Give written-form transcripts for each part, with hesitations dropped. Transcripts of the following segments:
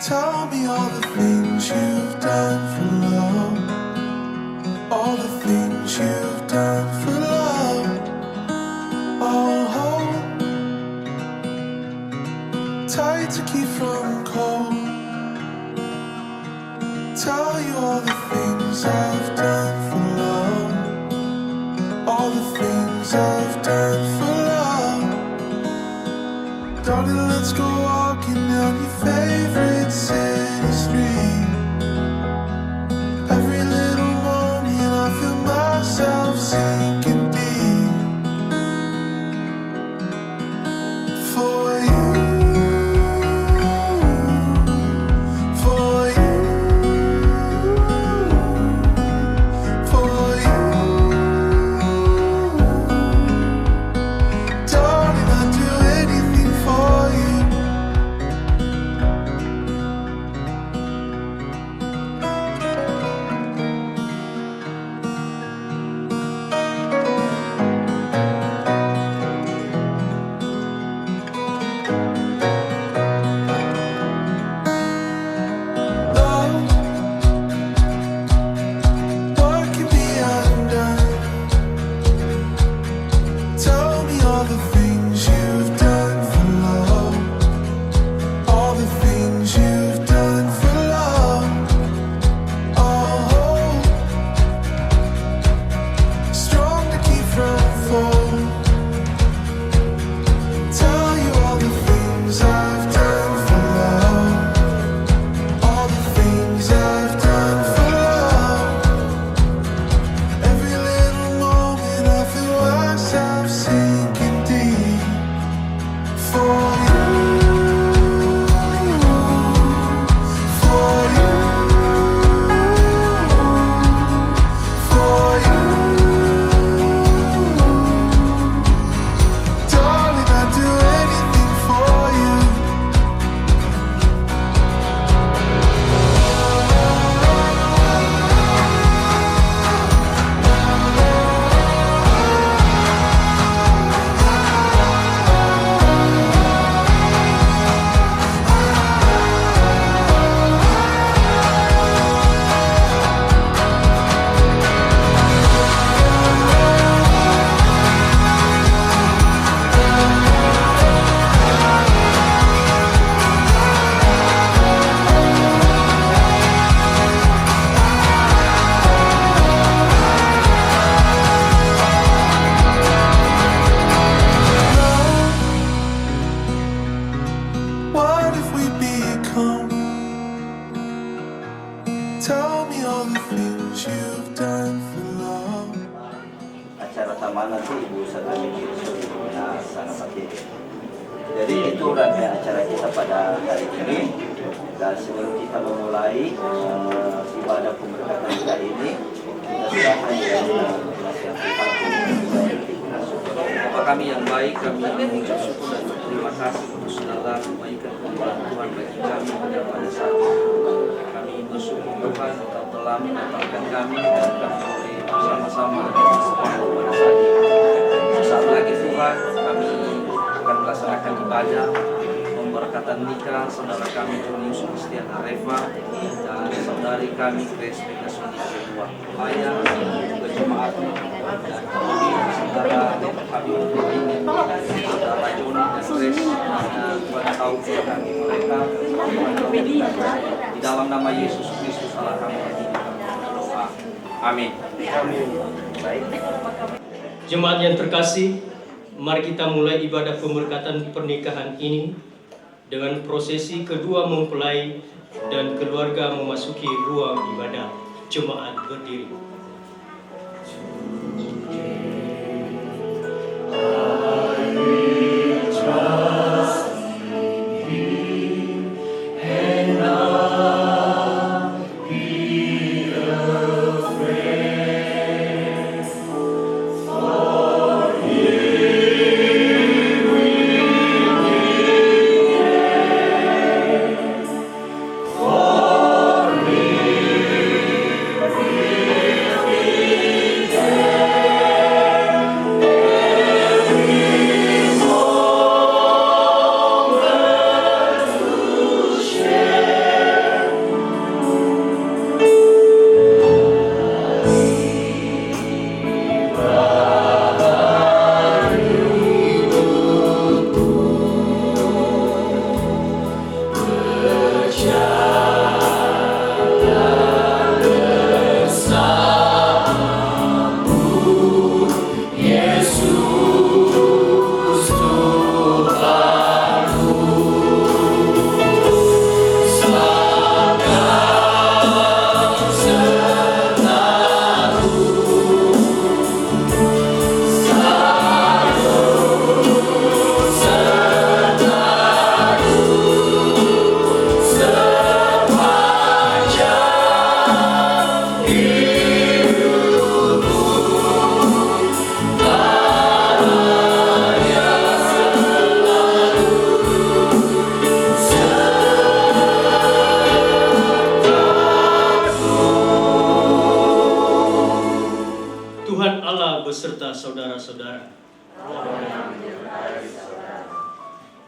Tell me all the things you've done for love, all the things you've done for love. I'll hold tight to keep from cold. Tell you all the things I've done for love, all the things I've done for love. Darling, let's go walking down your favorite city street. Every little morning I feel myself sinking deep. For you, for you, for you. Darling, I'd do anything for you. Love, what can be undone? Tell me all the things you've done for love, all the things you've done for love. Oh, strong to keep from fall. Tell you all the things I've done for love, all the things I've done for love. Every little moment I feel myself sinking deep. For you, for you, for you. Darling, I'd do anything for you. What if we become? Tell me all the things you've done for love. Acara taman nanti Ibu Satami Kirsutina Sanapati. Jadi itu rangkaian acara kita pada hari ini. Dan sebelum kita memulai ibadah pemberkatan kita ini, kita sudah hadir nasihat Bapa kami yang baik, kami mengucap syukur dan terima kasih untuk segala kebaikan Tuhan bagi kami pada saat ini. Kami bersyukur Tuhan Engkau telah menempatkan kami dan kami boleh bersama-sama pada saat ini. Sesaat lagi Tuhan, kami akan melaksanakan ibadah pemberkatan nikah saudara kami John Yusuf Kristiana Reva dan saudari kami Grace Megasoni Kedua Maya juga jemaat dan kemudian saudara kami ini saudara Joni dan Grace Tuhan tahu kami mereka di dalam nama Yesus Kristus Allah kami berdoa. Amin. Baik. Jemaat yang terkasih, mari kita mulai ibadah pemberkatan pernikahan ini dengan prosesi kedua mempelai dan keluarga memasuki ruang ibadah. Jemaat berdiri. For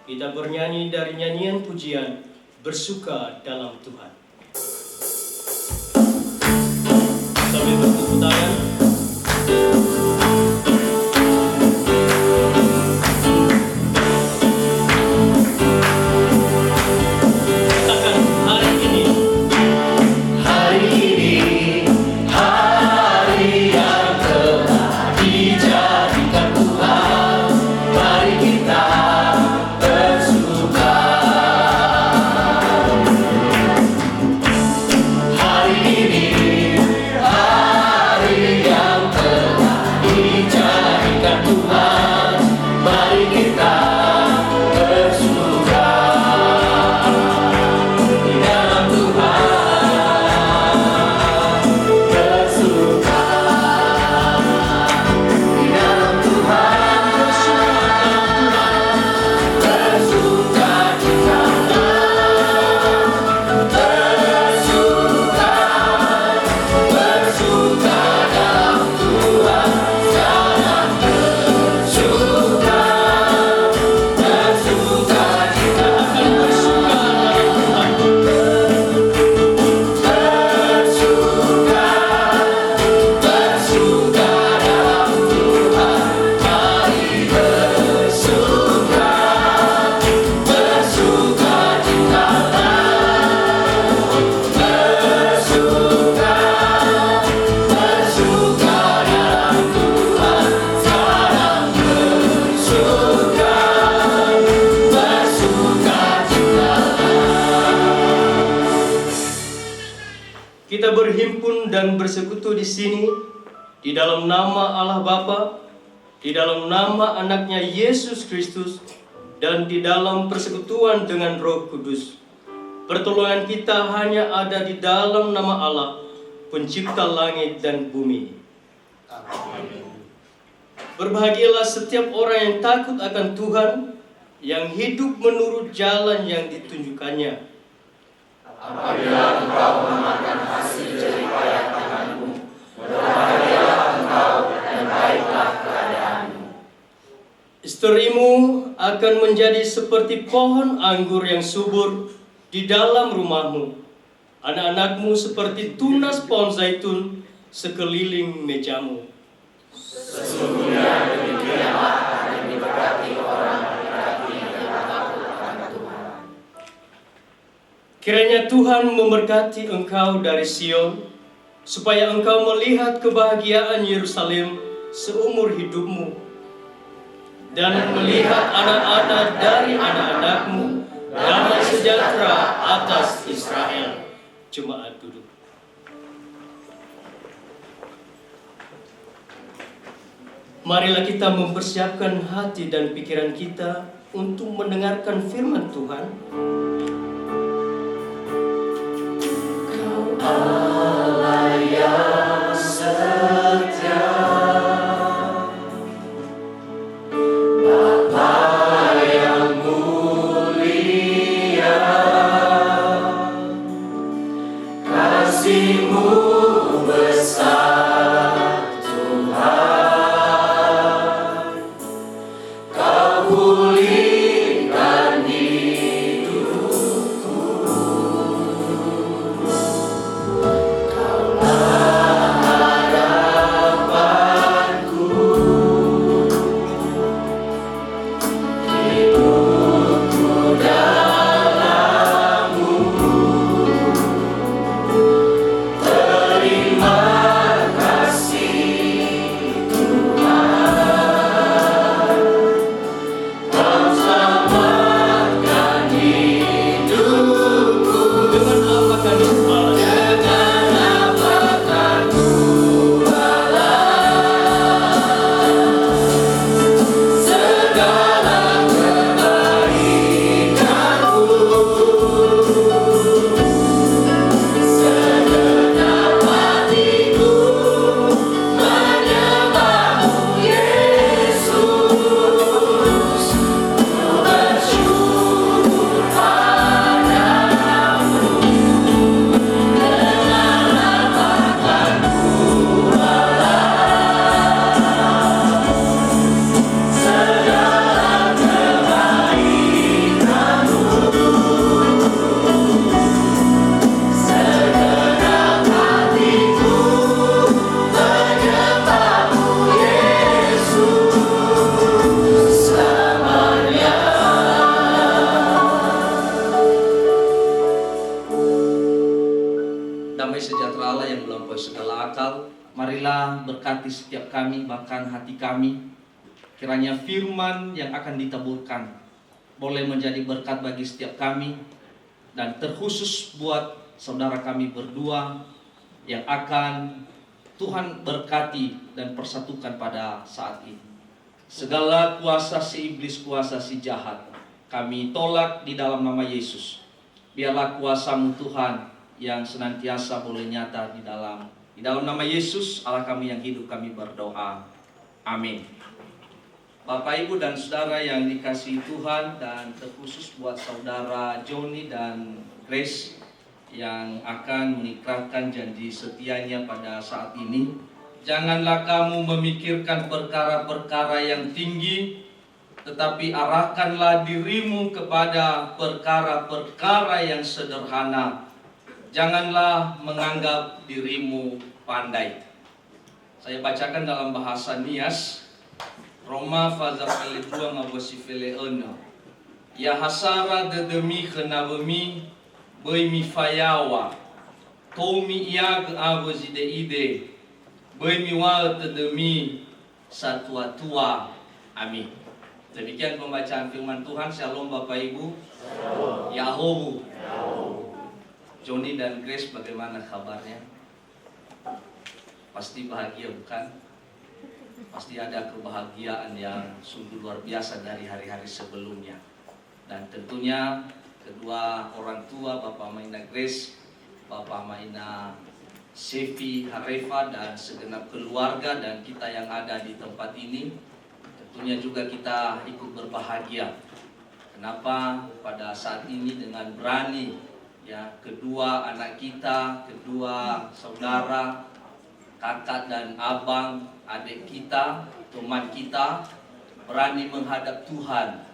kita bernyanyi dari nyanyian pujian Bersuka dalam Tuhan. Sambil bertepuk tangan. Katakan hari ini. Hari ini, hari yang telah dijadikan Tuhan. Mari kita bersuka. Hari ini, hari yang telah dijadikan Tuhan. Mari kita bersuka di dalam Tuhan. Bersuka di dalam Tuhan. Bersuka cita. Bersuka, bersuka dalam Tuhan. Sekarang bersuka, bersuka cita. Bersuka dalam Tuhan. Bersuka, bersuka dalam Tuhan. Mari bersuka, bersuka cita. Bersuka, bersuka dalam Tuhan. Sekarang bersuka, bersuka cita. Kita berhimpun dan bersekutu di sini di dalam nama Allah Bapa, di dalam nama anaknya Yesus Kristus, dan di dalam persekutuan dengan Roh Kudus. Pertolongan kita hanya ada di dalam nama Allah, pencipta langit dan bumi. Berbahagialah setiap orang yang takut akan Tuhan, yang hidup menurut jalan yang ditunjukkannya. Apabila engkau memakan hasil jeripaya tanganmu, berbahagialah engkau dan baiklah keadaanmu. Istrimu akan menjadi seperti pohon anggur yang subur di dalam rumahmu. Anak-anakmu seperti tunas pohon zaitun sekeliling mejamu. Sesungguhnya demikianlah yang diberkati orang berarti yang takut akan Tuhan. Kiranya Tuhan memberkati engkau dari Sion, supaya engkau melihat kebahagiaan Yerusalem seumur hidupmu, dan melihat anak-anak dari anak-anakmu, damai sejahtera atas Israel. Jemaat duduk. Marilah kita mempersiapkan hati dan pikiran kita untuk mendengarkan firman Tuhan. Allah yang setia, Bapa yang mulia, kasih-Mu besar Tuhan. Kau pulihkan hidupku. melampaui segala akal. Marilah berkati setiap kami, bahkan hati kami. Kiranya firman yang akan ditaburkan boleh menjadi berkat bagi setiap kami, dan terkhusus buat saudara kami berdua yang akan Tuhan berkati dan persatukan pada saat ini. Segala kuasa si iblis, kuasa si jahat, kami tolak di dalam nama Yesus. Biarlah kuasa-Mu Tuhan yang senantiasa boleh nyata di dalam nama Yesus Allah kami yang hidup, kami berdoa. Amin. Bapak, Ibu, dan Saudara yang dikasihi Tuhan, dan terkhusus buat Saudara Johnny dan Grace yang akan mengikrarkan janji setianya pada saat ini. Janganlah kamu memikirkan perkara-perkara yang tinggi, tetapi arahkanlah dirimu kepada perkara-perkara yang sederhana. Janganlah menganggap dirimu pandai. Saya bacakan dalam bahasa Nias, Roma fazar kali 2 ngabasi fele eno. Ya hasara dedemi kenabemi boimi fayawa. Tomi ia ke abozi de ide. Boimi wa dedemi satua-tua. Amin. Demikian pembacaan firman Tuhan. Shalom Bapak Ibu. Yahowu. Johnny dan Grace, bagaimana kabarnya? Pasti bahagia, bukan? Pasti ada kebahagiaan yang sungguh luar biasa dari hari-hari sebelumnya. Dan tentunya kedua orang tua, Bapak Maina Grace, Bapak Maina Sefi Harefa, dan segenap keluarga dan kita yang ada di tempat ini, tentunya juga kita ikut berbahagia. Kenapa? Pada saat ini dengan berani, ya, kedua anak kita, kedua saudara, kakak dan abang, adik kita, teman kita berani menghadap Tuhan,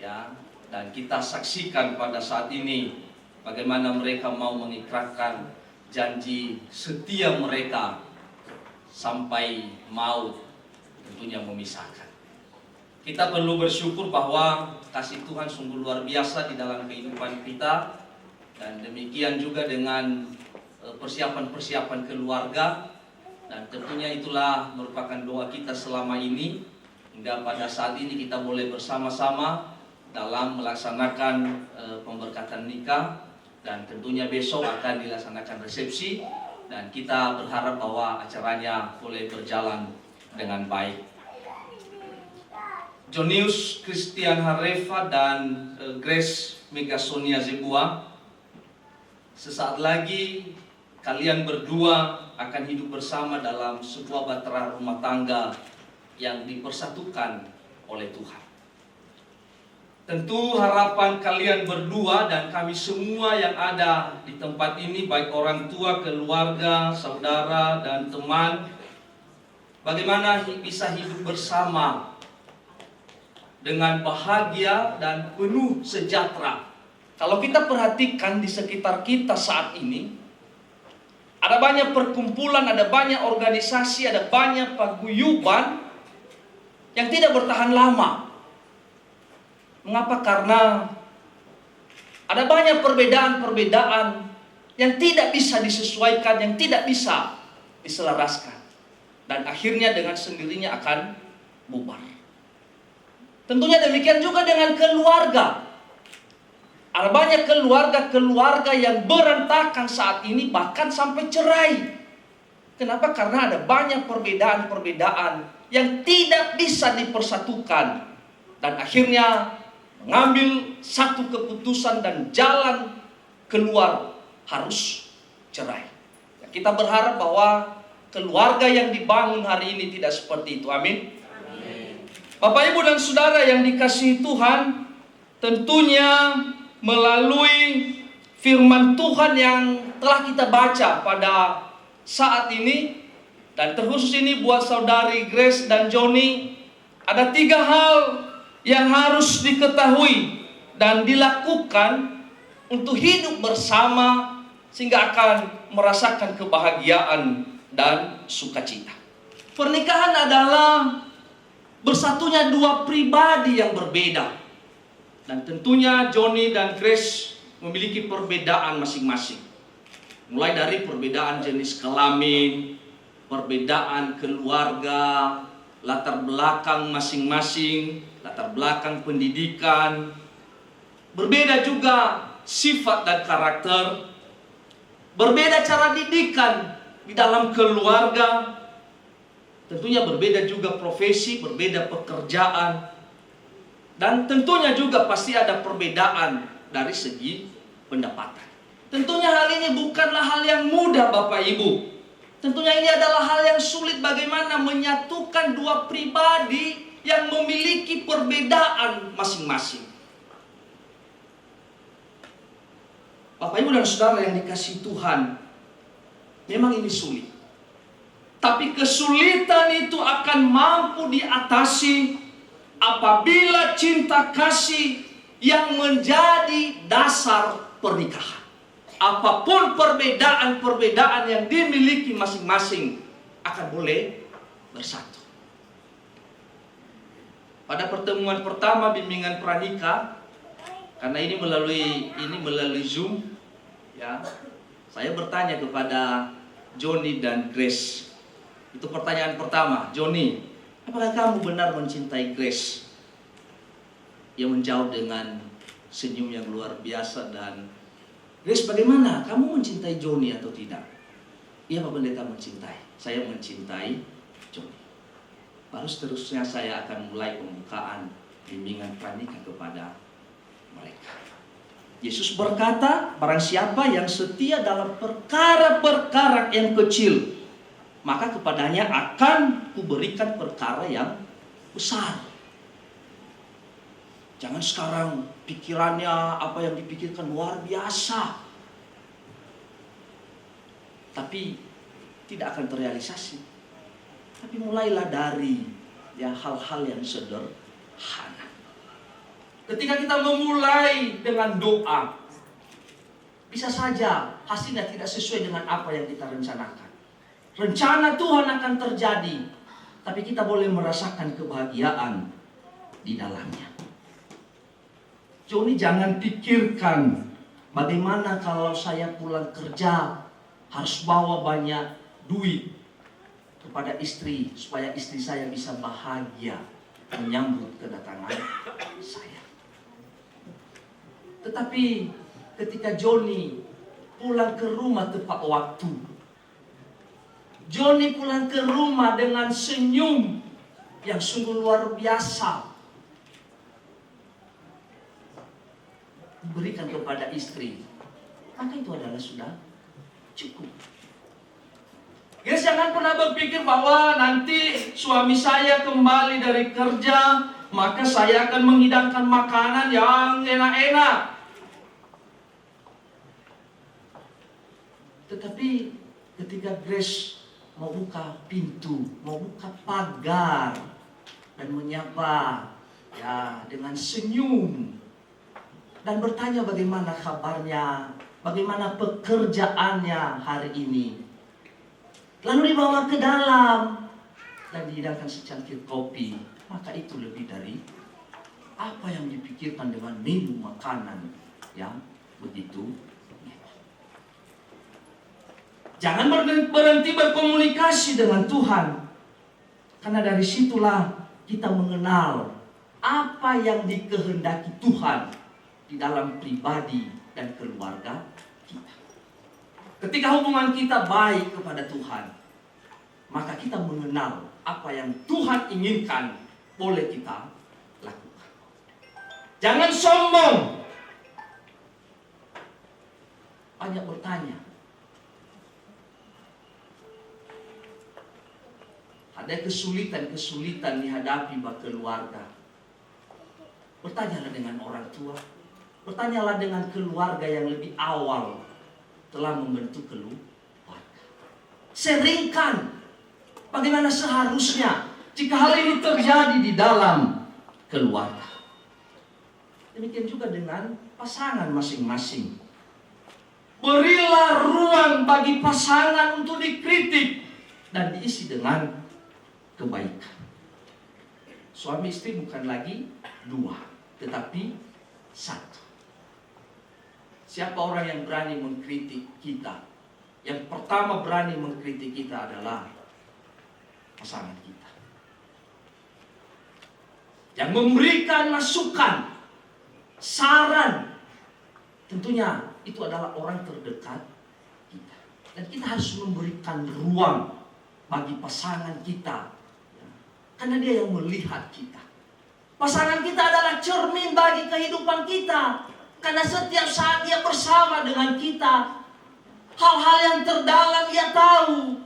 ya, dan kita saksikan pada saat ini bagaimana mereka mau mengikrarkan janji setia mereka sampai maut tentunya memisahkan. Kita perlu bersyukur bahwa kasih Tuhan sungguh luar biasa di dalam kehidupan kita, dan demikian juga dengan persiapan-persiapan keluarga. Dan tentunya itulah merupakan doa kita selama ini, hingga pada saat ini kita boleh bersama-sama dalam melaksanakan pemberkatan nikah, dan tentunya besok akan dilaksanakan resepsi, dan kita berharap bahwa acaranya boleh berjalan dengan baik. Jonius Christian Harefa dan Grace Megasonia Zebua, sesaat lagi kalian berdua akan hidup bersama dalam sebuah bahtera rumah tangga yang dipersatukan oleh Tuhan. Tentu harapan kalian berdua dan kami semua yang ada di tempat ini, baik orang tua, keluarga, saudara, dan teman, bagaimana bisa hidup bersama dengan bahagia dan penuh sejahtera. Kalau kita perhatikan di sekitar kita saat ini, ada banyak perkumpulan, ada banyak organisasi, ada banyak paguyuban yang tidak bertahan lama. Mengapa? Karena ada banyak perbedaan-perbedaan yang tidak bisa disesuaikan, yang tidak bisa diselaraskan, dan akhirnya dengan sendirinya akan bubar. Tentunya demikian juga dengan keluarga. Ada banyak keluarga yang berantakan saat ini, bahkan sampai cerai. Kenapa? Karena ada banyak perbedaan-perbedaan yang tidak bisa dipersatukan, dan akhirnya mengambil satu keputusan dan jalan keluar harus cerai. Kita berharap bahwa keluarga yang dibangun hari ini tidak seperti itu. Amin. Bapak, Ibu, dan Saudara yang dikasihi Tuhan, tentunya melalui firman Tuhan yang telah kita baca pada saat ini, dan terkhusus ini buat saudari Grace dan Johnny, ada 3 hal yang harus diketahui dan dilakukan untuk hidup bersama sehingga akan merasakan kebahagiaan dan sukacita. Pernikahan adalah bersatunya 2 pribadi yang berbeda, dan tentunya Johnny dan Grace memiliki perbedaan masing-masing. Mulai dari perbedaan jenis kelamin, perbedaan keluarga, latar belakang masing-masing, latar belakang pendidikan, berbeda juga sifat dan karakter, berbeda cara didikan di dalam keluarga, tentunya berbeda juga profesi, berbeda pekerjaan, dan tentunya juga pasti ada perbedaan dari segi pendapatan. Tentunya hal ini bukanlah hal yang mudah Bapak Ibu. Tentunya ini adalah hal yang sulit bagaimana menyatukan dua pribadi yang memiliki perbedaan masing-masing. Bapak Ibu dan Saudara yang dikasihi Tuhan, memang ini sulit. Tapi kesulitan itu akan mampu diatasi apabila cinta kasih yang menjadi dasar pernikahan. Apapun perbedaan-perbedaan yang dimiliki masing-masing akan boleh bersatu. Pada pertemuan pertama bimbingan pranikah, karena ini melalui Zoom, ya, saya bertanya kepada Johnny dan Grace. Itu pertanyaan pertama, Johnny, apakah kamu benar mencintai Grace? Ia menjawab dengan senyum yang luar biasa. Dan Grace, bagaimana? Kamu mencintai Johnny atau tidak? Iya Pak Pendeta, mencintai. Saya mencintai Johnny. Baru seterusnya saya akan mulai pembukaan bimbingan pranikah kepada mereka. Yesus berkata, barang siapa yang setia dalam perkara-perkara yang kecil, maka kepadanya akan kuberikan perkara yang besar. Jangan sekarang pikirannya apa yang dipikirkan luar biasa, tapi tidak akan terrealisasi. Tapi mulailah dari hal-hal yang sederhana. Ketika kita memulai dengan doa, bisa saja hasilnya tidak sesuai dengan apa yang kita rencanakan. Rencana Tuhan akan terjadi, tapi kita boleh merasakan kebahagiaan di dalamnya. Johnny, jangan pikirkan bagaimana kalau saya pulang kerja harus bawa banyak duit kepada istri supaya istri saya bisa bahagia menyambut kedatangan saya. Tetapi ketika Johnny pulang ke rumah tepat waktu, Johnny pulang ke rumah dengan senyum yang sungguh luar biasa, diberikan kepada istri, maka itu adalah sudah cukup. Guys, jangan pernah berpikir bahwa nanti suami saya kembali dari kerja, maka saya akan menghidangkan makanan yang enak-enak. Tetapi ketika Grace mau buka pintu, mau buka pagar dan menyapa dengan senyum dan bertanya bagaimana kabarnya, bagaimana pekerjaannya hari ini, lalu dibawa ke dalam dan dihidangkan secangkir kopi, maka itu lebih dari apa yang dipikirkan dengan menu makanan yang begitu. Jangan berhenti berkomunikasi dengan Tuhan, karena dari situlah kita mengenal apa yang dikehendaki Tuhan di dalam pribadi dan keluarga kita. Ketika hubungan kita baik kepada Tuhan, maka kita mengenal apa yang Tuhan inginkan boleh kita lakukan. Jangan sombong. Banyak bertanya. Ada kesulitan-kesulitan dihadapi keluarga. Bertanyalah dengan orang tua. Bertanyalah dengan keluarga yang lebih awal telah membentuk keluarga. Seringkan bagaimana seharusnya jika hal ini terjadi di dalam keluarga. Demikian juga dengan pasangan masing-masing. Berilah ruang bagi pasangan untuk dikritik dan diisi dengan kebaikan. Suami istri bukan lagi dua, tetapi satu. Siapa orang yang berani mengkritik kita, yang pertama berani mengkritik kita adalah pasangan kita. Yang memberikan masukan, saran, tentunya itu adalah orang terdekat kita. Dan kita harus memberikan ruang bagi pasangan kita, karena dia yang melihat kita. Pasangan kita adalah cermin bagi kehidupan kita, karena setiap saat dia bersama dengan kita. Hal-hal yang terdalam dia tahu.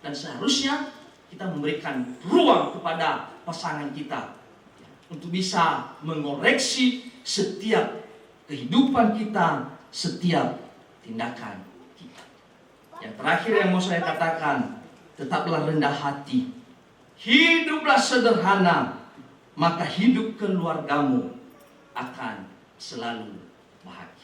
Dan seharusnya kita memberikan ruang kepada pasangan kita untuk bisa mengoreksi setiap kehidupan kita, setiap tindakan kita. Yang terakhir yang mau saya katakan, tetaplah rendah hati, hiduplah sederhana, maka hidup keluargamu akan selalu bahagia.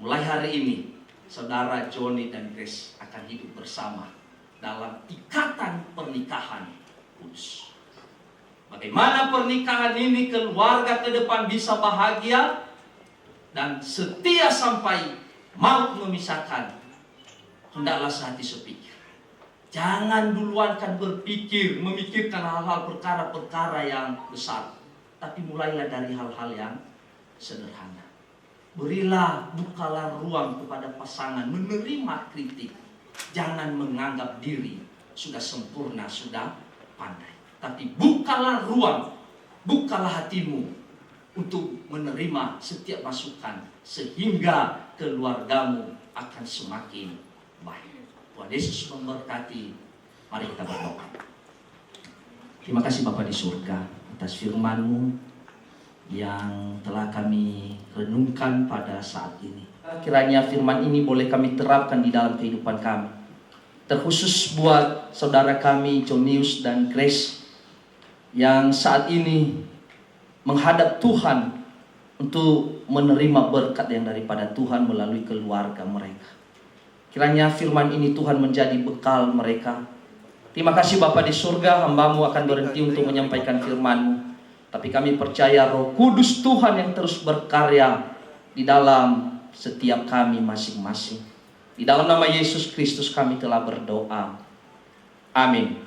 Mulai hari ini, saudara Johnny dan Grace akan hidup bersama dalam ikatan pernikahan kudus. Bagaimana pernikahan ini keluarga ke depan bisa bahagia dan setia sampai maut memisahkan, hendaklah sehati sepikir. Jangan duluankan berpikir, memikirkan hal-hal perkara-perkara yang besar, tapi mulailah dari hal-hal yang sederhana. Berilah, bukalah ruang kepada pasangan menerima kritik. Jangan menganggap diri sudah sempurna, sudah pandai. Tapi bukalah ruang, bukalah hatimu untuk menerima setiap masukan, sehingga keluargamu akan semakin baik. Tuhan Yesus memberkati. Mari kita berdoa. Terima kasih Bapa di surga atas firman-Mu yang telah kami renungkan pada saat ini. Kiranya firman ini boleh kami terapkan di dalam kehidupan kami. Terkhusus buat saudara kami Jonius dan Grace yang saat ini menghadap Tuhan untuk menerima berkat yang daripada Tuhan melalui keluarga mereka. Kiranya firman ini Tuhan menjadi bekal mereka. Terima kasih Bapa di surga, hamba-Mu akan berhenti untuk menyampaikan firman-Mu. Tapi kami percaya Roh Kudus Tuhan yang terus berkarya di dalam setiap kami masing-masing. Di dalam nama Yesus Kristus kami telah berdoa. Amin.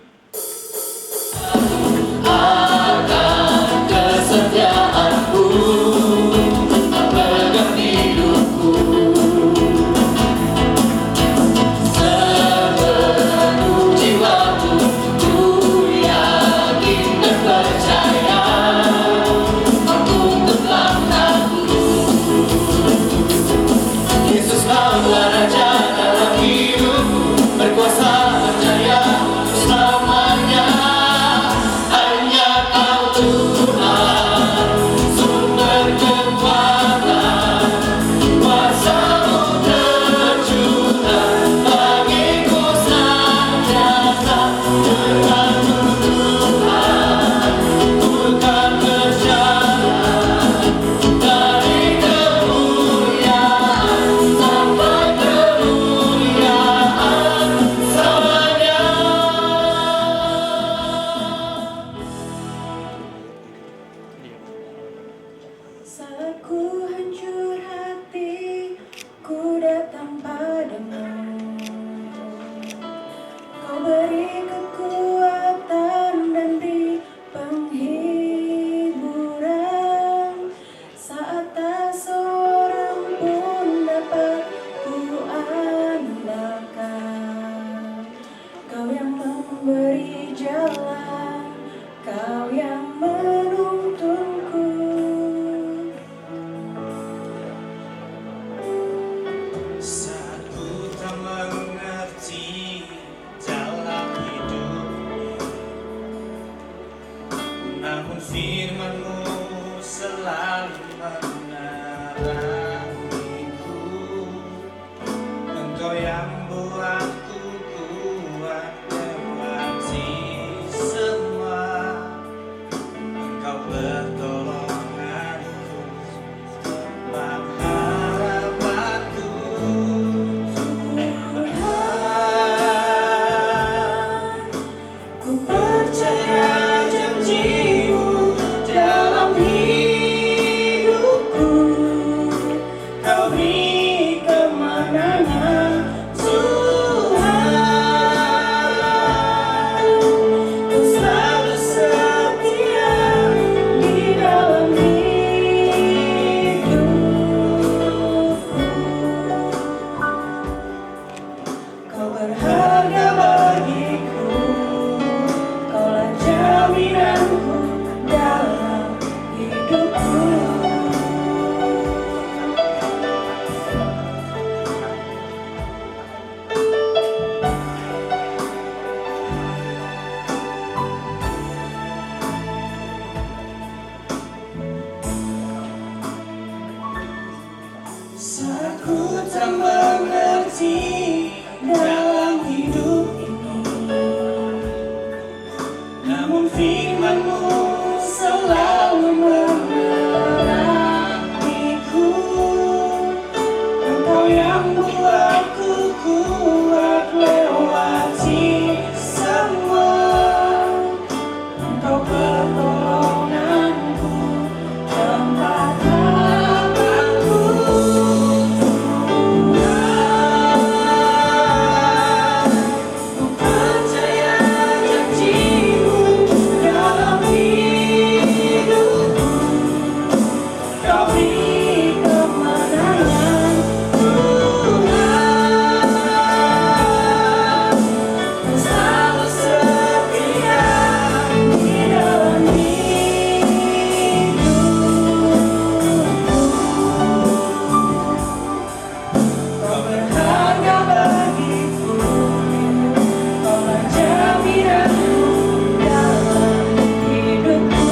Akan kesetiaanku memegang hidupku, seluruh jiwaku ku yakin dan percaya untuk langkahku. Yesus Tuhan Raja dalam hidupku, berkuasa berjaya selamanya. Hanya Kau Tuhan, sumber kekuatan, kuasa-Mu tercurah bagiku senantiasa. Denganmu Tuhan, ku kan berjalan dari kemuliaan sampai kemuliaan selamanya. Saat ku hancur hati, ku datang padamu. Kau beri kekuatan dan beri penghiburan. Saat tak seorang pun dapat ku andalkan, Kau yang memberi jalan, Kau yang menuntunku. Saat ku tak mengerti dalam hidup ini, namun firman-Mu selalu benar. Aku tak mengerti dalam hidup ini, namun firman-Mu selalu menerangiku. Engkau yang buatku kuat lewati semua. Engkau pertolonganku, tempat amanku. Ku percaya janji-Mu dalam hidupku. Kau beri kemenangan, Tuhan. Kau selalu setia di dalam hidupku. Kau berharga bagiku, Kaulah jaminanku dalam hidupku.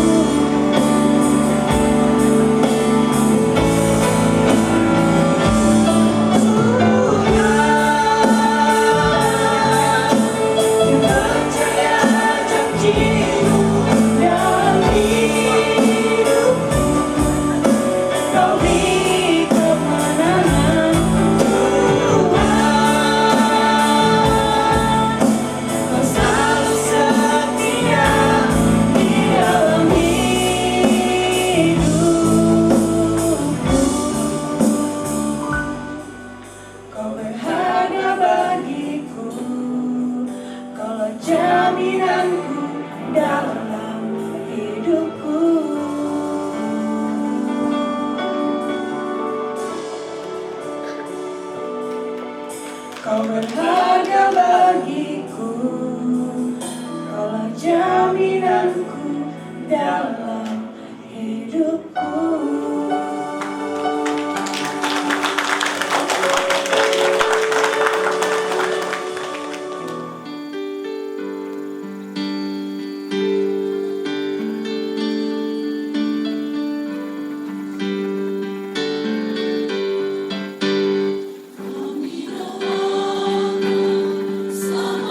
Ku percaya janji-Mu dalam hidupku. Kau beri kemenangan, Tuhan. Kau selalu setia di dalam hidupku. Kau berharga bagiku, Kaulah jaminanku dalam hidupku. Kau berharga bagiku, Kaulah jaminanku dalam hidupku. Sama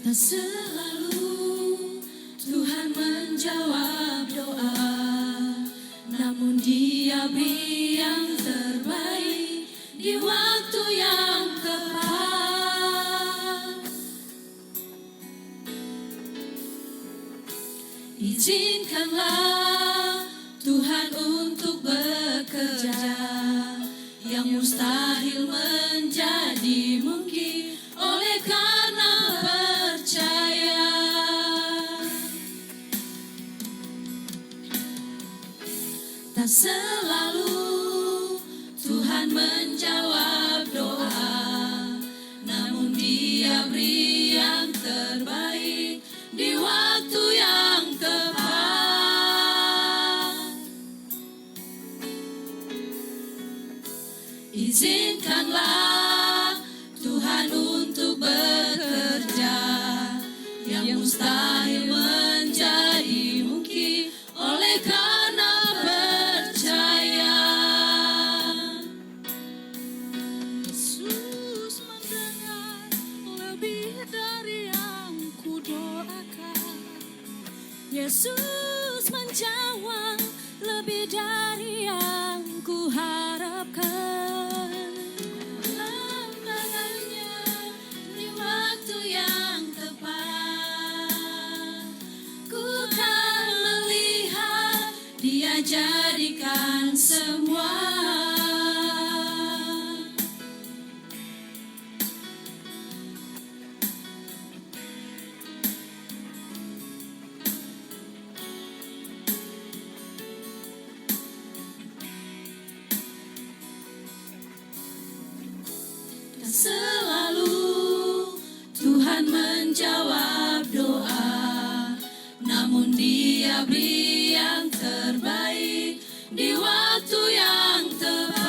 Tak selalu Tuhan menjawab doa, namun Dia beri yang terbaik di waktu yang tepat. Izinkanlah Tuhan untuk bekerja, yang mustahil menjadi mungkin oleh karena percaya. Tak selalu Tuhan menjawab doa, namun Dia beri yang terbaik di waktu yang tepat. Izinkanlah Tuhan untuk bekerja, yang mustahil menjadi mungkin oleh karena percaya. Yesus mendengar lebih dari yang kudoakan. Yesus menjawab lebih dari yang kuharapkan. Tangannya di waktu yang tepat, ku kan melihat Dia jadikan semua. Tak selalu Tuhan menjawab doa, namun Dia beri yang terbaik di waktu yang tepat.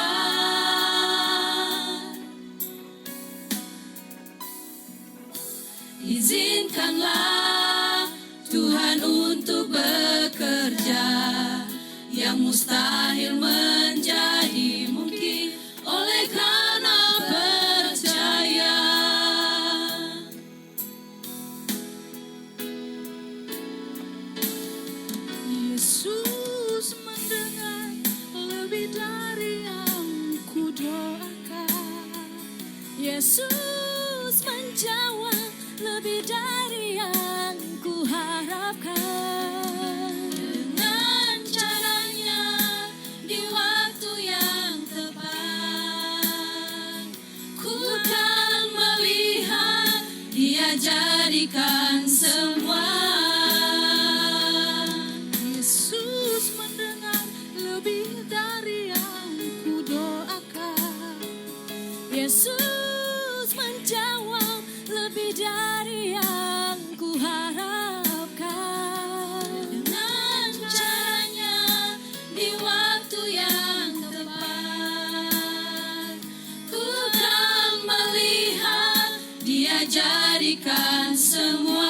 Izinkanlah Tuhan untuk bekerja, yang mustahil menjadi mungkin oleh karena percaya. Yesus mendengar lebih dari yang kudoakan. Yesus menjawab lebih dari yang kuharapkan. Dengan caranya di waktu yang tepat, ku kan melihat Dia jadikan semua. Yesus mendengar lebih dari yang kudoakan. Yesus menjawab lebih dari yang kuharapkan. Dengan caranya di waktu yang tepat, ku kan melihat Dia jadikan semua.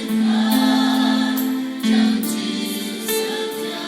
Berikan janji setia.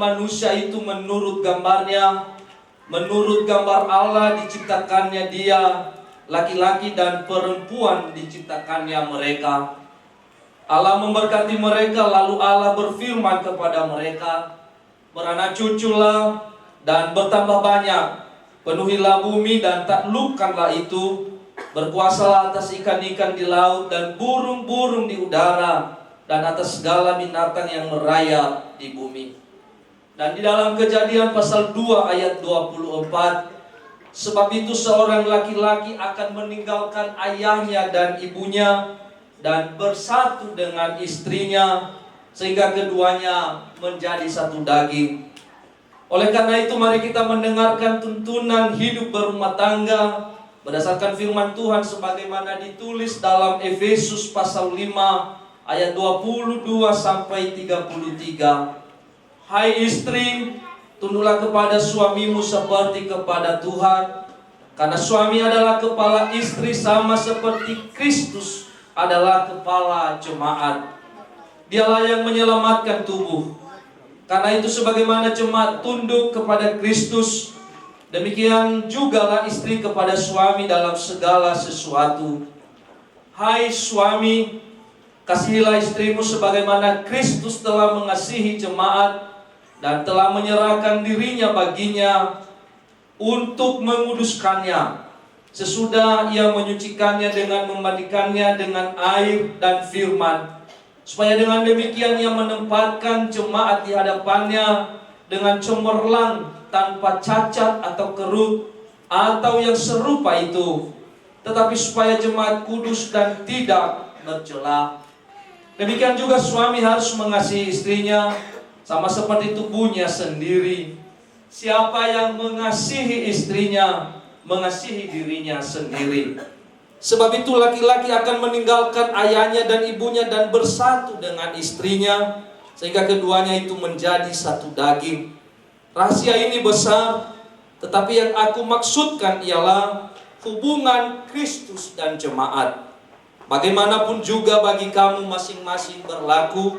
manusia itu menurut gambarnya, menurut gambar Allah diciptakannya dia, laki-laki dan perempuan diciptakannya mereka. Allah memberkati mereka, lalu Allah berfirman kepada mereka, beranak cuculah dan bertambah banyak, penuhilah bumi dan taklukkanlah itu, berkuasalah atas ikan-ikan di laut dan burung-burung di udara, dan atas segala binatang yang merayap di bumi. Dan di dalam Kejadian pasal 2 ayat 24, sebab itu seorang laki-laki akan meninggalkan ayahnya dan ibunya dan bersatu dengan istrinya, sehingga keduanya menjadi satu daging. Oleh karena itu mari kita mendengarkan tuntunan hidup berumah tangga berdasarkan firman Tuhan sebagaimana ditulis dalam Efesus pasal 5 ayat 22 sampai 33. Hai istri, tunduklah kepada suamimu seperti kepada Tuhan, karena suami adalah kepala istri sama seperti Kristus adalah kepala jemaat. Dialah yang menyelamatkan tubuh. Karena itu sebagaimana jemaat tunduk kepada Kristus, demikian jugalah istri kepada suami dalam segala sesuatu. Hai suami, kasihilah istrimu sebagaimana Kristus telah mengasihi jemaat dan telah menyerahkan dirinya baginya untuk menguduskannya, sesudah ia menyucikannya dengan memandikannya dengan air dan firman, supaya dengan demikian ia menempatkan jemaat di hadapannya dengan cemerlang, tanpa cacat atau kerut atau yang serupa itu, tetapi supaya jemaat kudus dan tidak bercela. Demikian juga suami harus mengasihi istrinya sama seperti tubuhnya sendiri. Siapa yang mengasihi istrinya, mengasihi dirinya sendiri. Sebab itu laki-laki akan meninggalkan ayahnya dan ibunya dan bersatu dengan istrinya, sehingga keduanya itu menjadi satu daging. Rahasia ini besar, tetapi yang aku maksudkan ialah hubungan Kristus dan jemaat. Bagaimanapun juga bagi kamu masing-masing berlaku,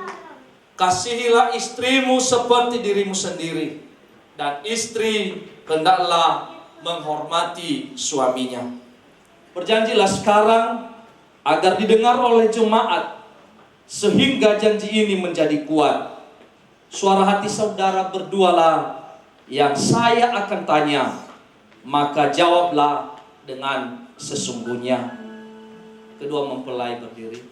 kasihilah istrimu seperti dirimu sendiri, dan istri hendaklah menghormati suaminya. Berjanjilah sekarang agar didengar oleh jemaat, sehingga janji ini menjadi kuat. Suara hati saudara berdualah yang saya akan tanya, maka jawablah dengan sesungguhnya. Kedua mempelai berdiri.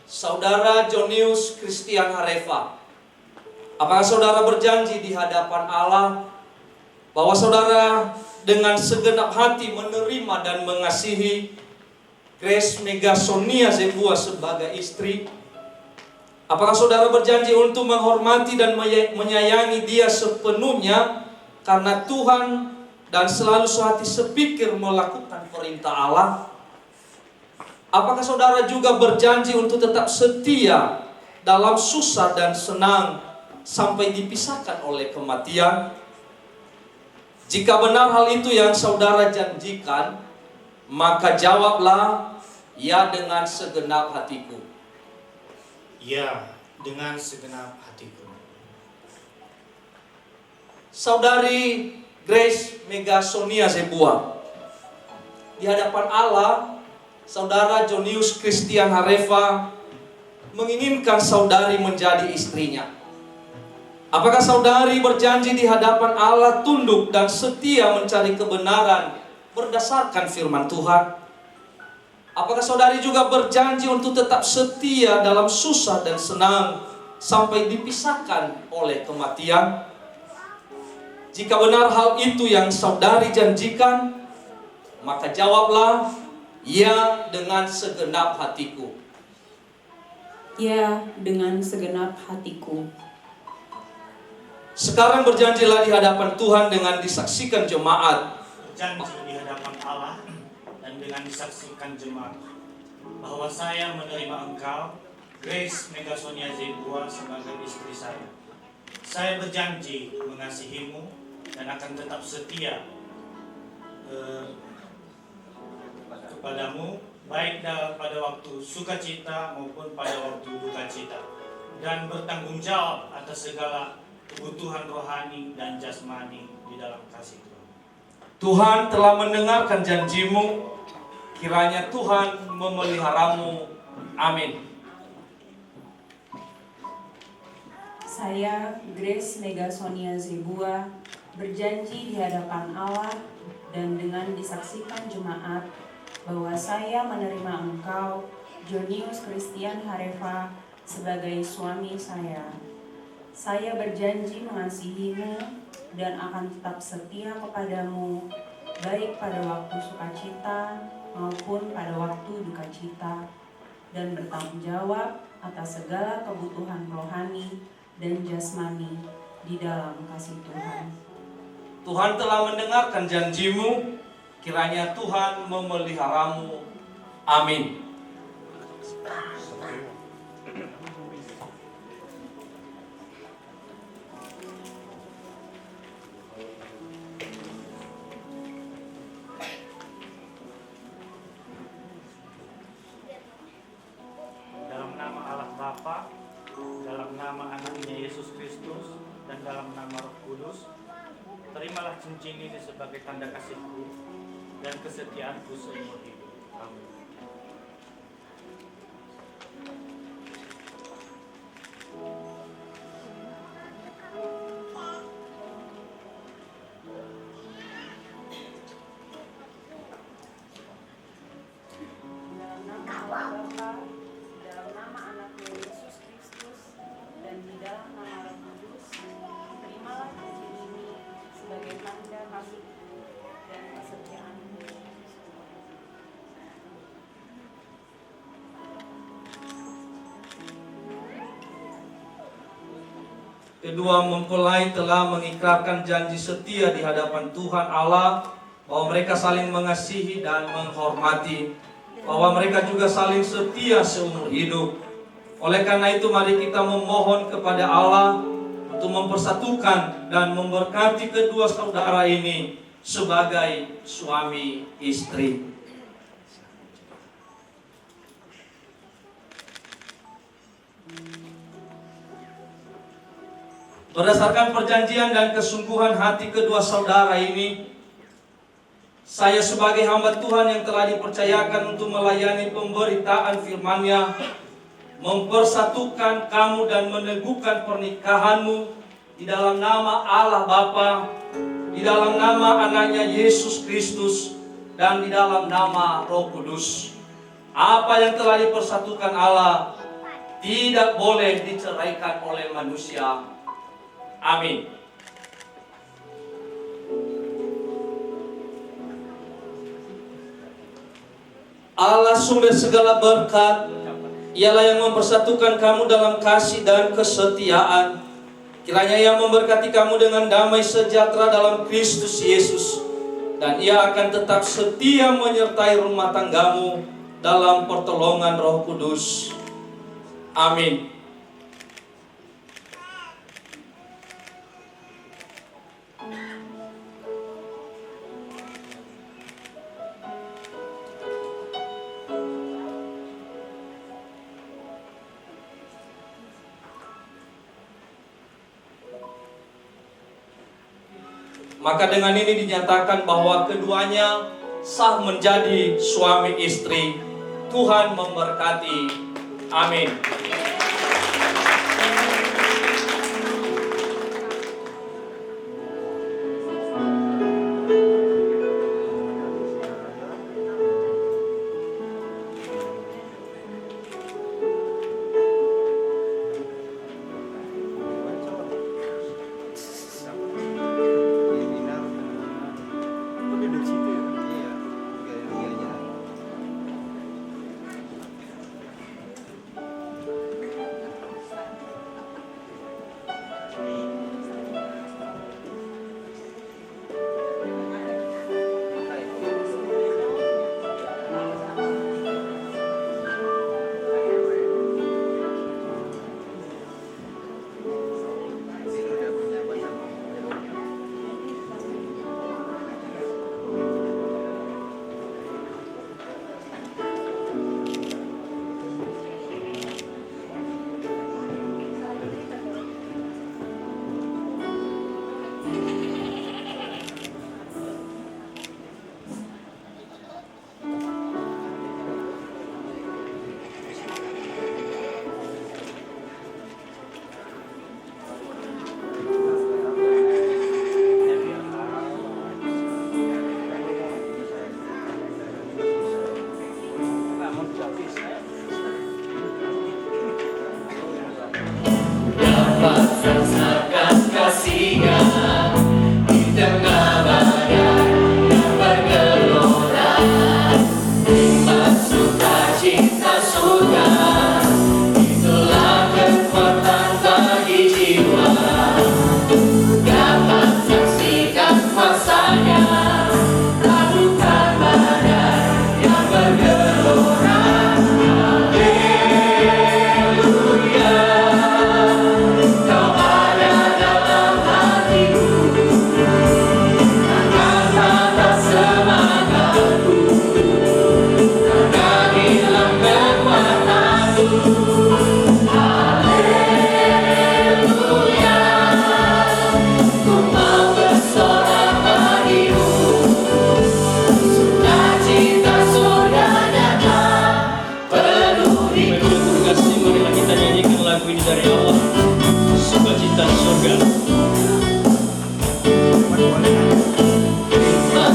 Saudara Jonius Christian Harefa, apakah saudara berjanji di hadapan Allah bahwa saudara dengan segenap hati menerima dan mengasihi Grace Megasonia Zebua sebagai istri? Apakah saudara berjanji untuk menghormati dan menyayangi dia sepenuhnya karena Tuhan dan selalu sehati sepikir melakukan perintah Allah? Apakah saudara juga berjanji untuk tetap setia dalam susah dan senang sampai dipisahkan oleh kematian? Jika benar hal itu yang saudara janjikan, maka jawablah, ya dengan segenap hatiku. Ya, dengan segenap hatiku. Saudari Grace Megasonia Zebua, di hadapan Allah, saudara Jonius Christian Harefa menginginkan saudari menjadi istrinya. Apakah saudari berjanji di hadapan Allah tunduk dan setia mencari kebenaran berdasarkan firman Tuhan? Apakah saudari juga berjanji untuk tetap setia dalam susah dan senang sampai dipisahkan oleh kematian? Jika benar hal itu yang saudari janjikan, maka jawablah, ya dengan segenap hatiku. Ya dengan segenap hatiku. Sekarang berjanjilah di hadapan Tuhan dengan disaksikan jemaat. Berjanji di hadapan Allah dan dengan disaksikan jemaat bahwa saya menerima engkau, Grace Megasonia Zebua, sebagai istri saya. Saya berjanji mengasihimu dan akan tetap setia kepadamu, baik pada waktu sukacita maupun pada waktu duka cita. dan bertanggung jawab atas segala kebutuhan rohani dan jasmani di dalam kasih Tuhan. Tuhan telah mendengarkan janjimu, kiranya Tuhan memeliharamu. Amin. Saya, Grace Megasonia Zebua, berjanji di hadapan Allah dan dengan disaksikan jemaat bahwa saya menerima engkau, Jonius Christian Hareva, sebagai suami saya. Saya berjanji mengasihimu dan akan tetap setia kepadamu, baik pada waktu sukacita maupun pada waktu duka cita, dan bertanggung jawab atas segala kebutuhan rohani dan jasmani di dalam kasih Tuhan. Tuhan telah mendengarkan janjimu, kiranya Tuhan memeliharamu. Amin. Dalam nama Allah Bapa, dalam nama anaknya Yesus Kristus, dan dalam nama Roh Kudus, terimalah cincin ini sebagai tanda kasihku dan kesetiaanku seumur hidup. Amin. Dalam nama Allah Bapa, dalam nama anaknya Yesus Kristus, dan di dalam nama Roh Kudus, terimalah cincin ini sebagai tanda kasihku dan kesetiaanku. Kedua mempelai telah mengikrarkan janji setia di hadapan Tuhan Allah, bahwa mereka saling mengasihi dan menghormati, bahwa mereka juga saling setia seumur hidup. Oleh karena itu, mari kita memohon kepada Allah untuk mempersatukan dan memberkati kedua saudara ini sebagai suami istri. Berdasarkan perjanjian dan kesungguhan hati kedua saudara ini, saya sebagai hamba Tuhan yang telah dipercayakan untuk melayani pemberitaan firman-Nya, mempersatukan kamu dan meneguhkan pernikahanmu di dalam nama Allah Bapa, di dalam nama anaknya Yesus Kristus, dan di dalam nama Roh Kudus. Apa yang telah dipersatukan Allah tidak boleh diceraikan oleh manusia. Amin. Allah sumber segala berkat, ialah yang mempersatukan kamu dalam kasih dan kesetiaan. Kiranya Ia memberkati kamu dengan damai sejahtera dalam Kristus Yesus, dan Ia akan tetap setia menyertai rumah tanggamu dalam pertolongan Roh Kudus. Amin. Maka dengan ini dinyatakan bahwa keduanya sah menjadi suami istri. Tuhan memberkati. Amin.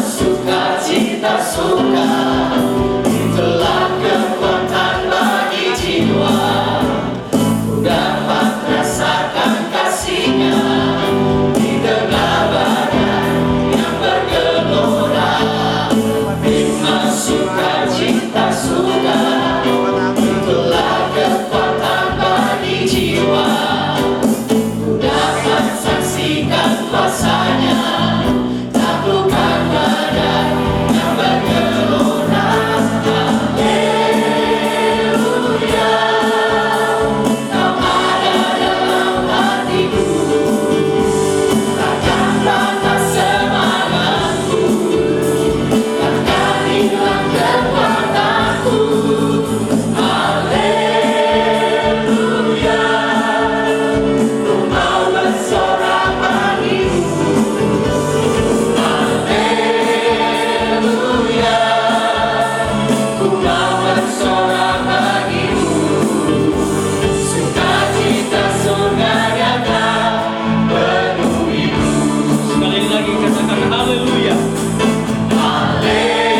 Sukacita suka itulah kekuatan bagi jiwa. Ku dapat rasakan kasih-Nya di tengah badai yang bergelora. Hikmat sukacita suka itulah kekuatan bagi jiwa. Ku dapat saksikan kuasa-Nya taklukkan badai yang bergelora. Haleluya, Kau ada dalam hatiku, takkan patah semangatku, takkan hilang kekuatanku. Haleluya, Ku mau bersorak bagimu. Haleluya, Ku mau bersorak bagimu. Sukacita surga nyata penuhiku. Sekali lagi katakan haleluya. Haleluya,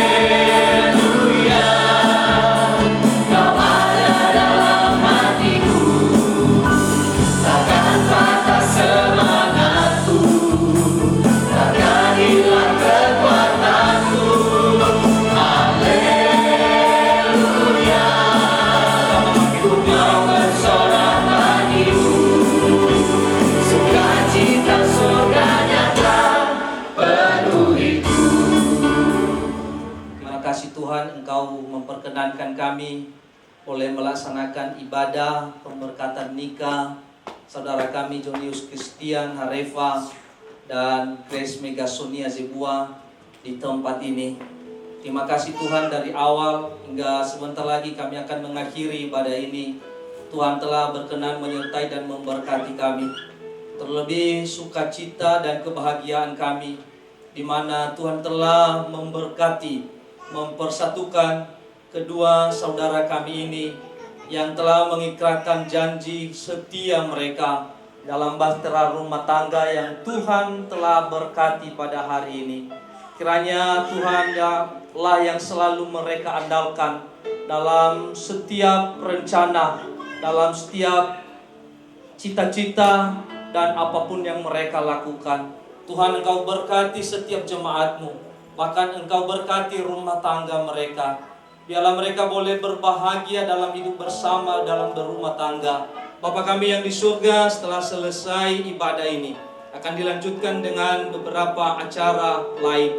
Kau ada dalam hatiku, takkan patah semangatku, takkan hilang kekuatanku. Haleluya, Ku mau bersorak bagimu. Sukacita surga nyata penuhiku. Terima kasih Tuhan, Engkau memperkenankan kami boleh melaksanakan ibadah pemberkatan nikah saudara kami Jonius Christian Harefa dan Grace Megasonia Zebua di tempat ini. Terima kasih Tuhan, dari awal hingga sebentar lagi kami akan mengakhiri ibadah ini. Tuhan telah berkenan menyertai dan memberkati kami. Terlebih sukacita dan kebahagiaan kami di mana Tuhan telah memberkati, mempersatukan kedua saudara kami ini yang telah mengikrarkan janji setia mereka dalam bahtera rumah tangga yang Tuhan telah berkati pada hari ini. Kiranya Tuhan lah yang selalu mereka andalkan dalam setiap rencana, dalam setiap cita-cita dan apapun yang mereka lakukan. Tuhan, Engkau berkati setiap jemaat-Mu, bahkan Engkau berkati rumah tangga mereka. Biarlah mereka boleh berbahagia dalam hidup bersama, dalam berumah tangga. Bapa kami yang di surga, setelah selesai ibadah ini akan dilanjutkan dengan beberapa acara lain.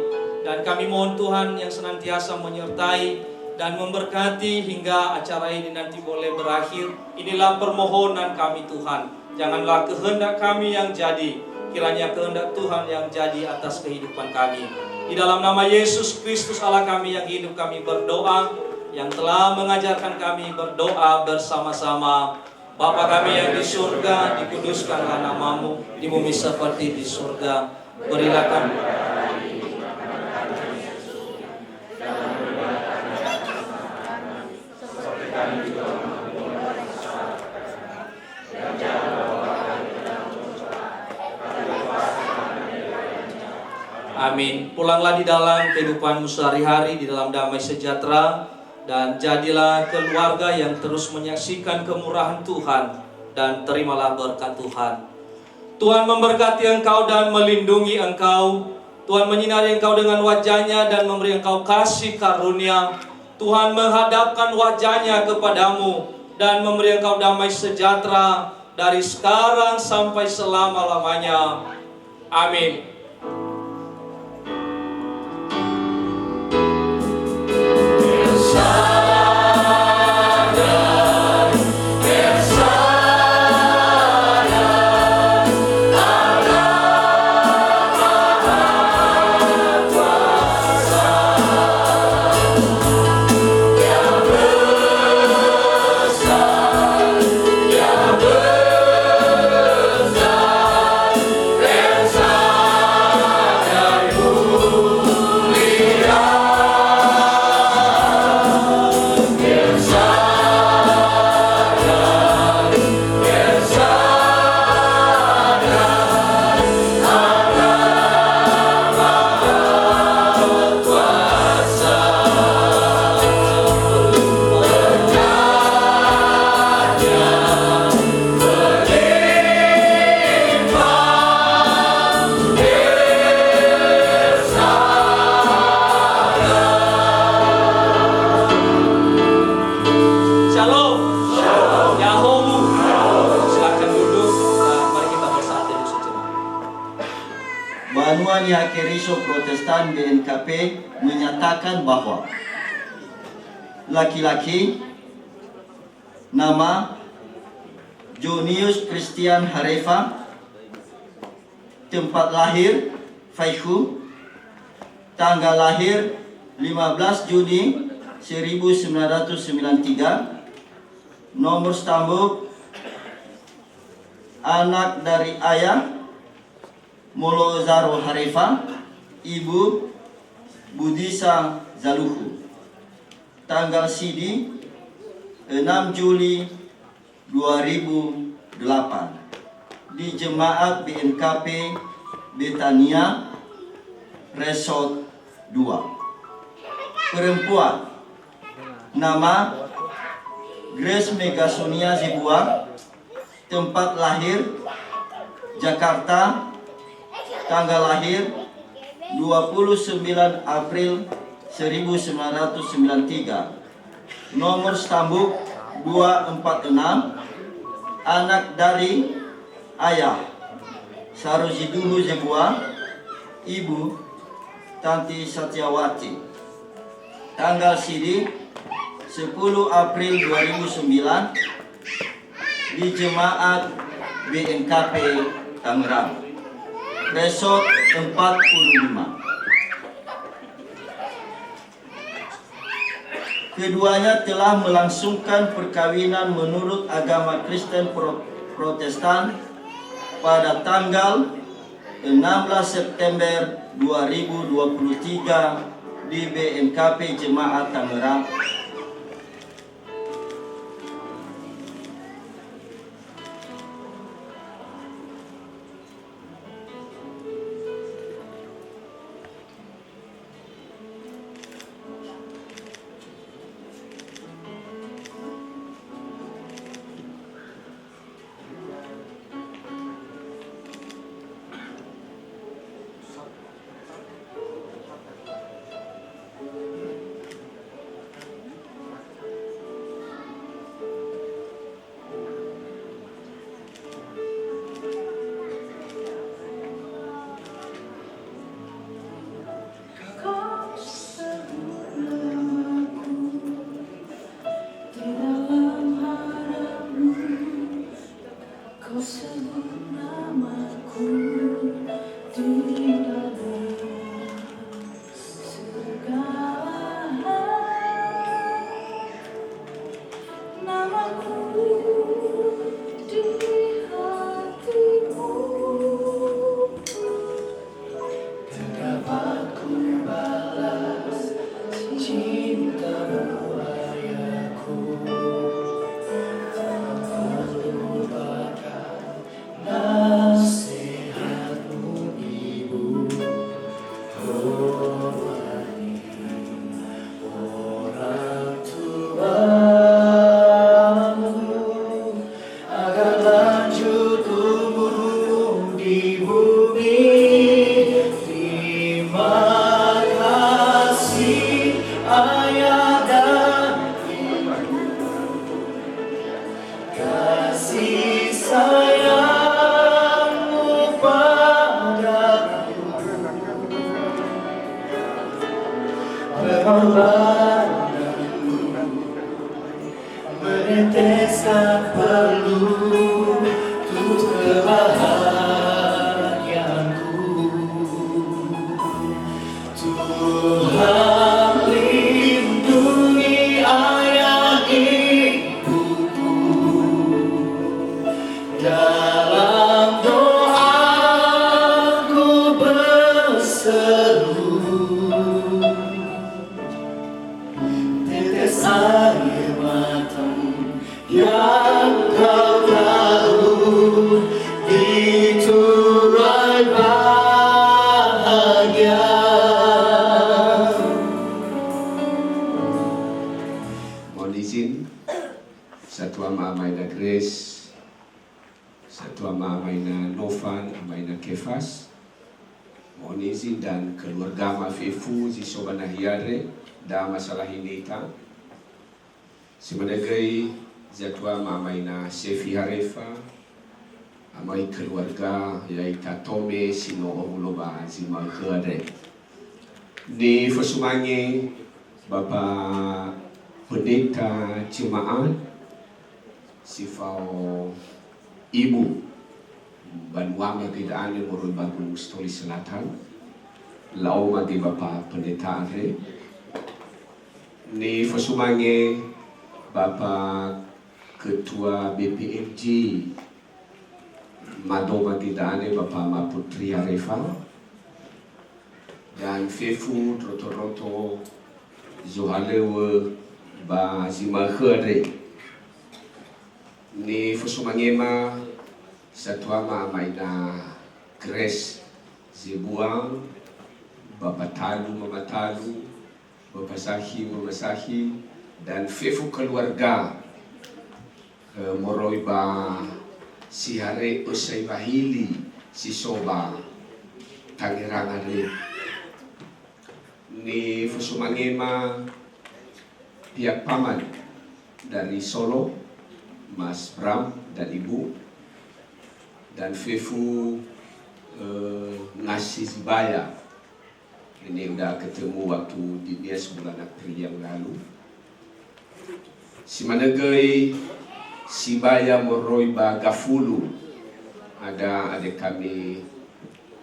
Dan kami mohon Tuhan yang senantiasa menyertai dan memberkati hingga acara ini nanti boleh berakhir. Inilah permohonan kami Tuhan. Janganlah kehendak kami yang jadi, kiranya kehendak Tuhan yang jadi atas kehidupan kami. Di dalam nama Yesus Kristus Allah kami yang hidup, kami berdoa, yang telah mengajarkan kami berdoa bersama-sama. Bapa kami yang di surga, dikuduskanlah nama-Mu, di bumi seperti di surga. Berilah kami Amin. Pulanglah di dalam kehidupanmu sehari-hari, di dalam damai sejahtera, dan jadilah keluarga yang terus menyaksikan kemurahan Tuhan, dan terimalah berkat Tuhan. Tuhan memberkati engkau dan melindungi engkau. Tuhan menyinari engkau dengan wajah-Nya dan memberi engkau kasih karunia. Tuhan menghadapkan wajah-Nya kepadamu dan memberi engkau damai sejahtera dari sekarang sampai selama-lamanya. Amin. Kerisau Protestan BNKP menyatakan bahwa laki-laki nama Jonius Christian Harefa, tempat lahir Faihu, tanggal lahir 15 Juni 1993, nomor stambuk anak dari ayah Molozaro Harefa, ibu Budisa Zaluhu, tanggal sidi 6 Juli 2008 di Jemaat BNKP Betania Resort 2. Perempuan nama Grace Megasonia Zebua, tempat lahir Jakarta, tanggal lahir 29 April 1993, nomor stambuk 246, anak dari ayah Sarojiduhu Zebua, ibu Tanti Satyawati, tanggal sidi 10 April 2009 di Jemaat BNKP Tangerang, Resort 45. Keduanya telah melangsungkan perkawinan menurut agama Kristen Protestan pada tanggal 16 September 2023 di BNKP Jemaat Tangerang. Meneteskan peluru untuk kebahagiaanku. Tuhan lindungi ayah ibuku, dalam doaku berseru. Tetes air matamu yang kau tahu diturai bahagia. Mohon izin Satu Ama Amaina Grace, Satu Ama Amaina Novan, Amaina Kefas, mohon izin dan keluarga Mafifu Zisobana Hiare da masalah hinita sebagai Zatua Mamaina Sefi Harefa, amai keluarga yaita tome sino omuloba zima khade ni Fosumange Bapak Pendeta Jemaat Sifau Ibu Banua Magidaan Murul Bagun Mustoli Selatan Lau Magi Bapak Pendeta Andre ni Fosumange Bapak Ketua BPMG Mado Magidaan Bapak Maputri Arefa dan Fefu Roto-Roto Zohalewe Ba Zima Khade ni Fosumangema Satuama Maina Grace Zibuang Bapak Talu Mama Talu Bapak Sahi Mama Sahi dan Fefu keluarga Moroi Ba Sihare Usai Bahili Sisoba Tangerang Are ni Fosumangema pihak paman dari Solo Mas Bram dan Ibu dan Fefu ngasih Zibaya ini udah ketemu waktu di dia sebulan April yang lalu si Managai Sibaya Moroi Ba Gafulu ada adik kami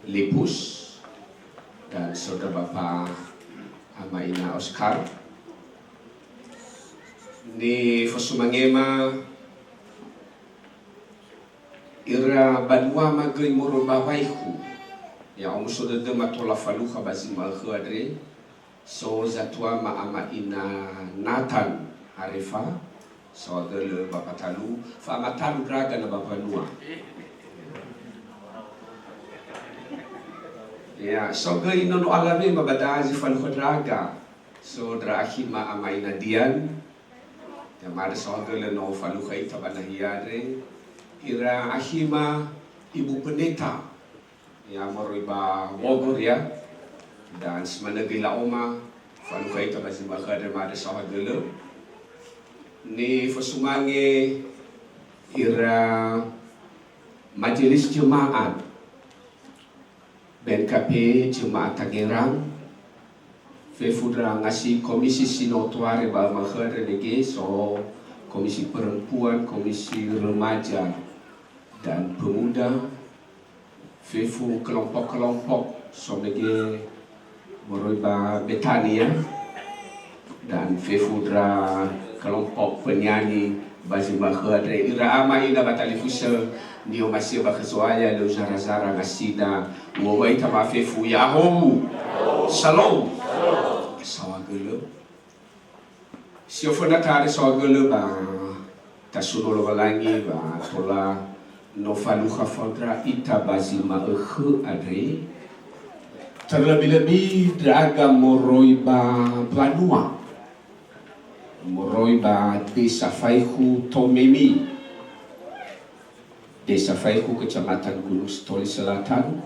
Lipus dan saudara Bapak Amaina Oscar ni Fosumangema ira Banua Magri Moro Bawaihu ya umusoda de matola faluha bazima khadre so zatwa ma Amaina Nathan Arefa so de Bapak Talu fa matalu draga na Bapak Nua ya so gai nono alame mabadazi fal khadraga so drahima Amaina Dian ya mari so gai no falu khai tabanahiare ira ahima Ibu Pendeta ya Moroiba Bogor ya dan semanagi laoma falu khai tabazi makhadre mari so gai ni Fosumange ira Majelis Jemaat BNKP Jemaat Tangerang Fefudra ngasih komisi sinotuare ba makhadre dege so komisi perempuan, komisi remaja dan pemuda Fefu kelompok-kelompok so dege Moroiba Betania dan Fefudra kelompok penyanyi Bazima Khadre ira ama ina batalifusa nio masih bakhasoaya lo zara-zara ngasida ngowai tama Fefu yaho shalom sawagelo siofona tare sawagelo ba tasunolo balangi ba tola nofalu khafadra ita Bazima Khadre terlebih-lebih draga Moroiba Banua Moroiba Desa Faihu Tomemi Desa Faihu Kecamatan Gunung Setoli Selatan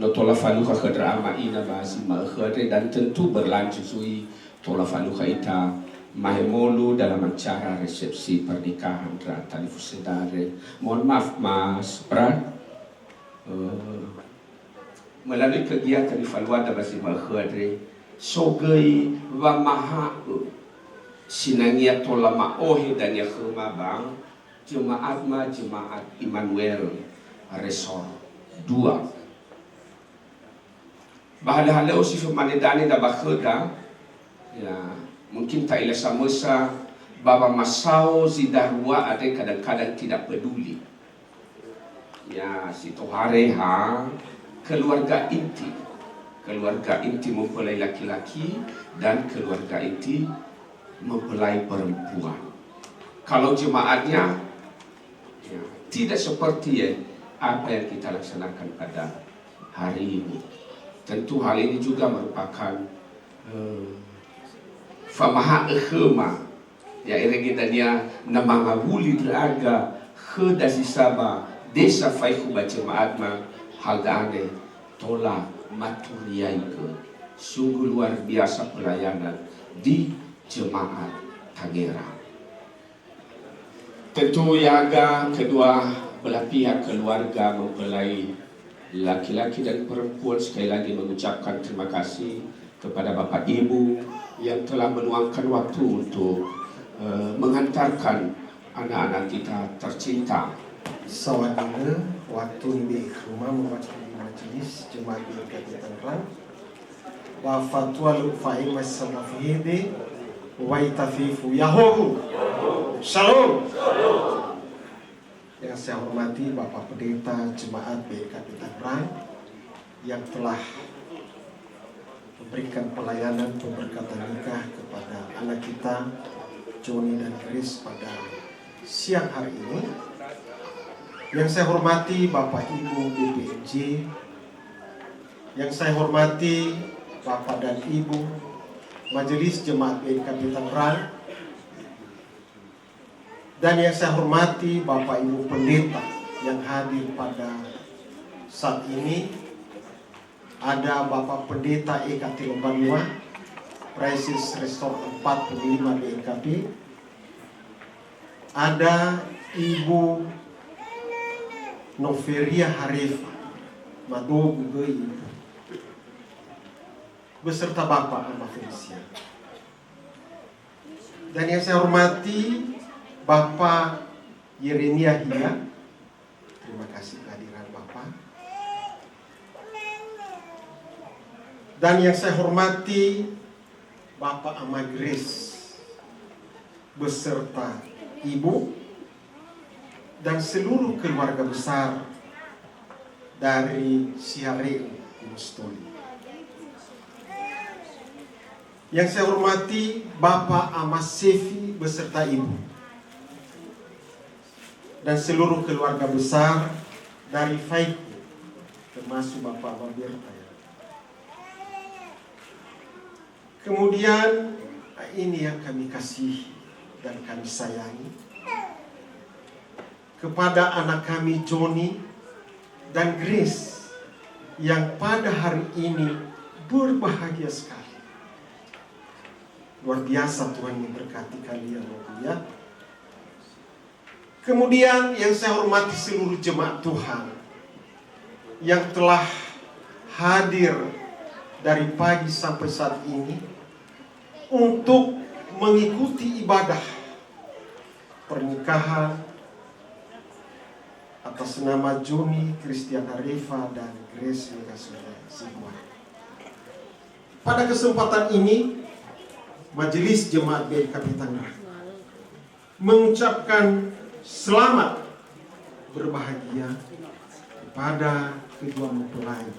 Notola Faluha Khadra Amaina Bazima Khadre dan tentu berlanjut Tola Faluha Ita Mahemolu dalam acara resepsi pernikahan Tali Fusedare. Mohon maaf Mas Pran melalui kegiatan di Faluada Bazima Khadre Sogei wa maha sinangia tola maohi dan ya khuma bang jemaat Immanuel Resor 2 bahala usif manedani da bakhda ya mungkin tak ila samosa baba masao zidarwa ada kadang-kadang tidak peduli ya si tohare ha keluarga inti mempelai laki-laki dan keluarga inti mempelai perempuan. Kalau jemaatnya ya, tidak seperti apa yang kita laksanakan pada hari ini. Tentu hal ini juga merupakan famaha khema ya irigidania namangabuli draga khedasi saba desa Faihu jemaat ma haldane tola maturiaike sungguh luar biasa pelayanan di Jemaat Tangerang. Tentu Yaga kedua belah pihak keluarga mempelai laki-laki dan perempuan sekali lagi mengucapkan terima kasih kepada Bapak Ibu yang telah meluangkan waktu untuk menghantarkan anak-anak kita tercinta. Sawadina waktu di rumah mewakili majelis jemaat GKI Tangerang wa fatwa lufa'i masamafihide wa itafifu yahohu. Shalom. Yang saya hormati Bapak Pendeta Jemaat GKI Tangerang yang telah memberikan pelayanan pemberkatan nikah kepada anak kita Johnny dan Grace pada siang hari ini. Yang saya hormati Bapak Ibu BPMJ, yang saya hormati Bapak dan Ibu Majelis Jemaat GKI Tangerang, dan yang saya hormati Bapak Ibu Pendeta yang hadir pada saat ini. Ada Bapak Pendeta EKT Lembanua, Presis Restor 45 BNKB, ada Ibu Noveria Harifa, Mado Gugoi, beserta Bapak Amma Felicia. Dan yang saya hormati Bapak Yeremia Hia, terima kasih kehadiran Bapak. Dan yang saya hormati Bapak Amma Grace beserta Ibu dan seluruh keluarga besar dari Siare Mustoli. Yang saya hormati Bapak Amma Sefi beserta Ibu dan seluruh keluarga besar dari Faiku, termasuk Bapak Amma Birta. Kemudian ini yang kami kasih dan kami sayangi kepada anak kami Johnny dan Grace yang pada hari ini berbahagia sekali. Luar biasa Tuhan memberkati kalian ya. Kemudian yang saya hormati seluruh jemaat Tuhan yang telah hadir dari pagi sampai saat ini untuk mengikuti ibadah pernikahan atas nama Johnny Christian Harifa dan Grace Megasulia. Pada kesempatan ini, Majelis Jemaat GKI Tangerang mengucapkan selamat berbahagia kepada kedua mempelai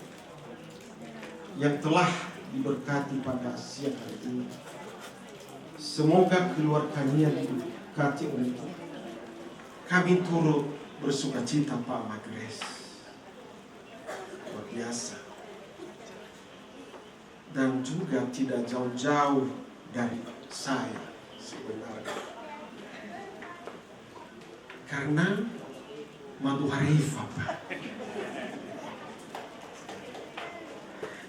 yang telah diberkati pada siang hari ini. Semoga keluarganya diberkati oleh Tuhan. Kami turut bersuka cita Pak Amma Grace. Luar biasa. Dan juga tidak jauh-jauh dari saya sebenarnya. Karena Madu Harifa Pak.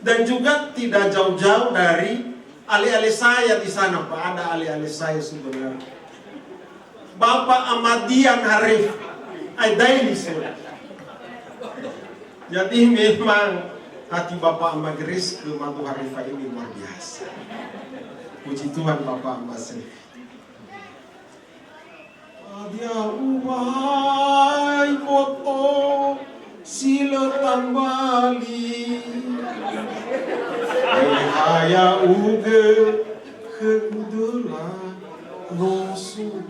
Dan juga tidak jauh-jauh dari alih-alih saya di sana Pak, ada alih-alih saya sebenarnya. Bapak Ahmadian Harif, Aidaili saya. Jadi memang hati Bapak Amma Grace ke Madu Harifa ini luar biasa. Puji Tuhan Bapak Amma Sefi. Dia ubah foto siletan Bali. Haya uge kedula nosu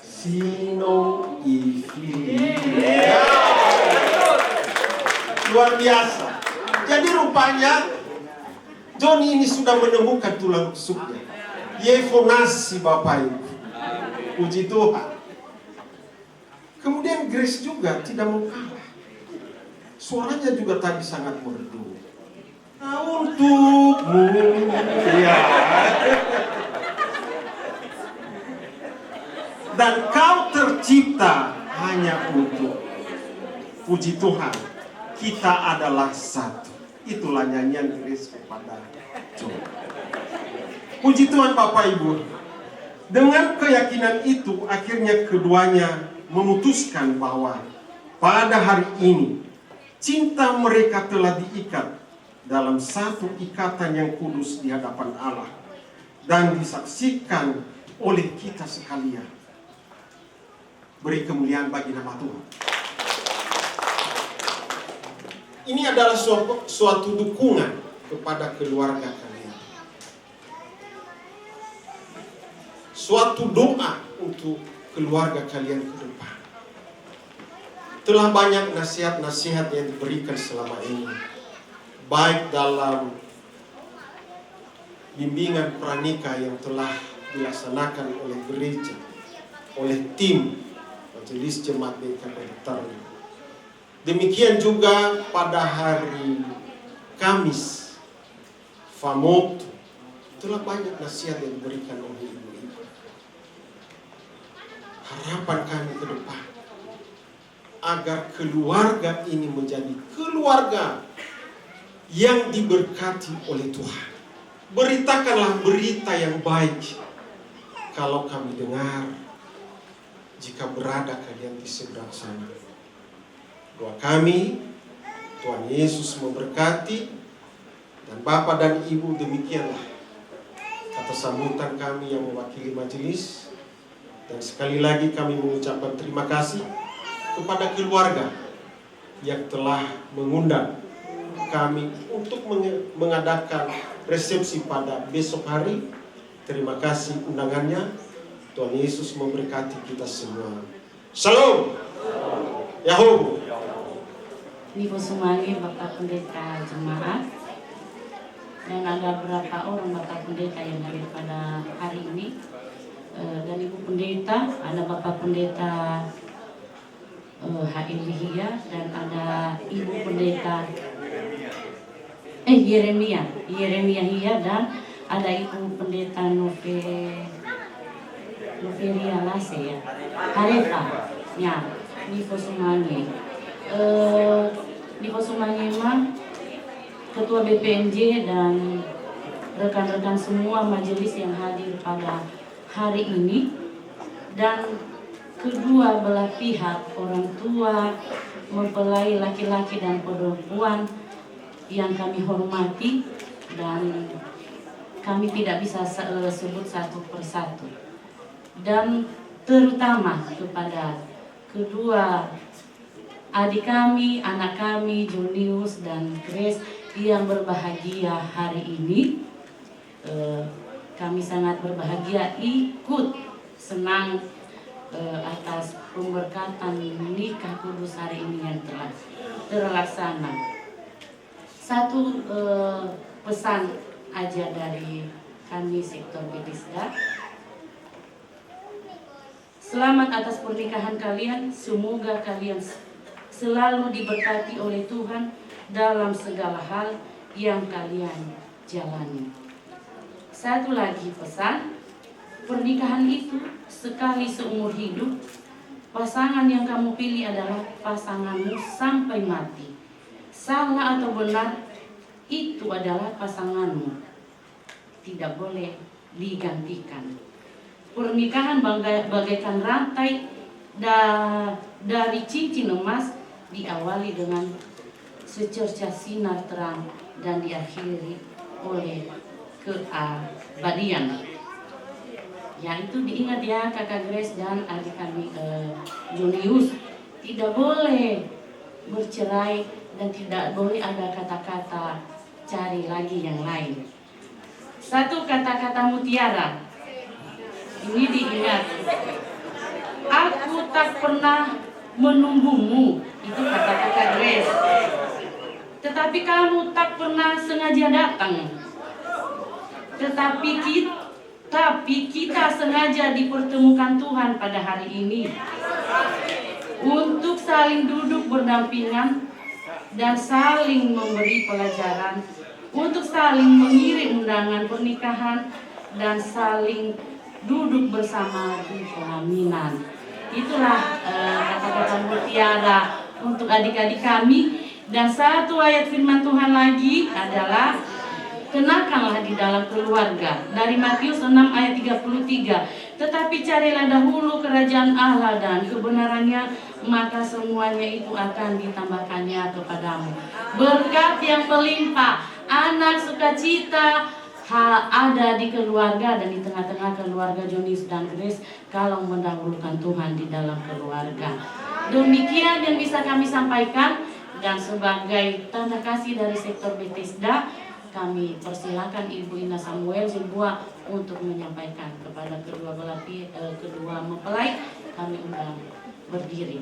sino ifli. Luar biasa. Jadi rupanya Johnny ini sudah menemukan tulang rusuknya. Yefonasi Bapak Ibu. Puji Tuhan. Kemudian Grace juga tidak mau kalah. Suaranya juga tadi sangat merdu. Untukmu ya. Dan kau tercipta hanya untuk. Puji Tuhan, kita adalah satu. Itulah nyanyian Grace kepada John. Puji Tuhan Bapak Ibu. Dengan keyakinan itu akhirnya keduanya memutuskan bahwa pada hari ini cinta mereka telah diikat dalam satu ikatan yang kudus di hadapan Allah dan disaksikan oleh kita sekalian. Beri kemuliaan bagi nama Tuhan. Ini adalah suatu dukungan kepada keluarga kalian. Suatu doa untuk keluarga kalian ke depan. Telah banyak nasihat-nasihat yang diberikan selama ini, baik dalam bimbingan pranikah yang telah dilaksanakan oleh gereja, oleh tim Majelis Jemaat GKP Tarni. Demikian juga pada hari Kamis, Famot, telah banyak nasihat yang diberikan oleh ibu-ibu. Harapan kami ke depan, agar keluarga ini menjadi keluarga yang diberkati oleh Tuhan. Beritakanlah berita yang baik kalau kami dengar, jika berada kalian di seberang sana. Doa kami, Tuhan Yesus memberkati, dan Bapak dan Ibu, demikianlah kata sambutan kami yang mewakili majelis. Dan sekali lagi kami mengucapkan terima kasih kepada keluarga yang telah mengundang kami untuk mengadakan resepsi pada besok hari. Terima kasih undangannya. Tuhan Yesus memberkati kita semua. Shalom. Yahoo. Ibu Sumangi, Bapak Pendeta Jemaat, dan ada beberapa orang Bapak Pendeta yang hadir pada hari ini. Dan Ibu Pendeta, ada Bapak Pendeta Hailihia, dan ada Ibu Pendeta Yeremia Hia, dan ada Ibu Pendeta Noveria Lase ya, Harefa ya, Nipo Sumangi. Nipo Sumangi mah Ketua BPNJ dan rekan-rekan semua majelis yang hadir pada hari ini, dan kedua belah pihak, orang tua, mempelai laki-laki dan perempuan yang kami hormati, dan kami tidak bisa sebut satu persatu, dan terutama kepada kedua adik kami, anak kami, Junius dan Grace yang berbahagia hari ini. Kami sangat berbahagia ikut senang atas pemberkatan nikah kudus hari ini yang telah terlaksana. Satu pesan aja dari kami sektor Bidisda. Selamat atas pernikahan kalian, semoga kalian selalu diberkati oleh Tuhan dalam segala hal yang kalian jalani. Satu lagi pesan, pernikahan itu sekali seumur hidup. Pasangan yang kamu pilih adalah pasanganmu sampai mati. Salah atau benar, itu adalah pasanganmu. Tidak boleh digantikan. Pernikahan bagaikan rantai dari cincin emas, diawali dengan secercah sinar terang dan diakhiri oleh keabadian. Ya, itu diingat ya kakak Grace dan adik kami Junius, tidak boleh bercerai dan tidak boleh ada kata-kata cari lagi yang lain. Satu kata-kata mutiara, ini diingat. Aku tak pernah menunggumu, itu kata-kata Grace. Tetapi kamu tak pernah sengaja datang. Tetapi kita sengaja dipertemukan Tuhan pada hari ini untuk saling duduk berdampingan dan saling memberi pelajaran, untuk saling mengirim undangan pernikahan dan saling duduk bersama di pelaminan. Itulah kata-kata mutiara untuk adik-adik kami. Dan satu ayat firman Tuhan lagi adalah kenakanlah di dalam keluarga. Dari Matius 6 ayat 33. Tetapi carilah dahulu kerajaan Allah dan kebenarannya, maka semuanya itu akan ditambahkannya kepadamu. Berkat yang melimpah, anak sukacita ada di keluarga dan di tengah-tengah keluarga Jonius dan Grace kalau mendahulukan Tuhan di dalam keluarga. Demikian yang bisa kami sampaikan, dan sebagai tanda kasih dari sektor Bethesda, kami persilakan Ibu Ina Samuel Zebua untuk menyampaikan kepada kedua mempelai. Kami undang berdiri.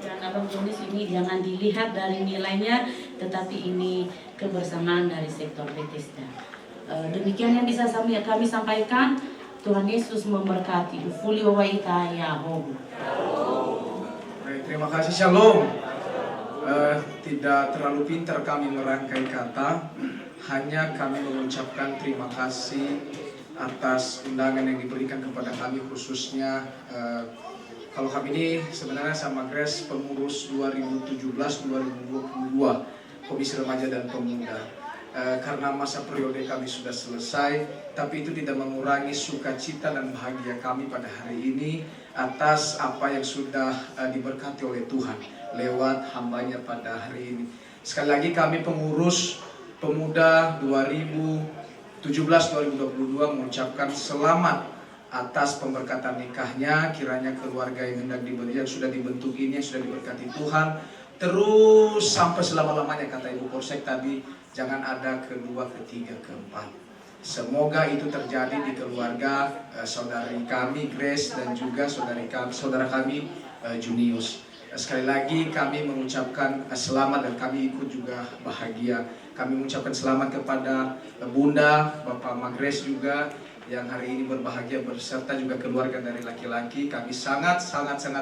Dan Abang Jonis ini jangan dilihat dari nilainya, tetapi ini kebersamaan dari sektor Bethesda. Demikian yang bisa kami sampaikan. Tuhan Yesus memberkati. Fulio waita Yahobu. Baik, terima kasih. Shalom. Tidak terlalu pintar kami merangkai kata, hanya kami mengucapkan terima kasih atas undangan yang diberikan kepada kami, khususnya kalau kami ini sebenarnya sama Grace pengurus 2017-2022 Komisi Remaja dan Pemuda. Karena masa periode kami sudah selesai, tapi itu tidak mengurangi sukacita dan bahagia kami pada hari ini atas apa yang sudah diberkati oleh Tuhan lewat hambanya pada hari ini. Sekali lagi kami pengurus pemuda 2017-2022 mengucapkan selamat atas pemberkatan nikahnya. Kiranya keluarga yang sudah dibentuk ini, yang sudah diberkati Tuhan, terus sampai selama-lamanya, kata Ibu Polsek tadi, jangan ada kedua, ketiga, keempat. Semoga itu terjadi di keluarga saudari kami Grace dan juga saudara kami Junius. Sekali lagi kami mengucapkan selamat dan kami ikut juga bahagia. Kami mengucapkan selamat kepada Bunda, Bapak Grace juga yang hari ini berbahagia beserta juga keluarga dari laki-laki. Kami sangat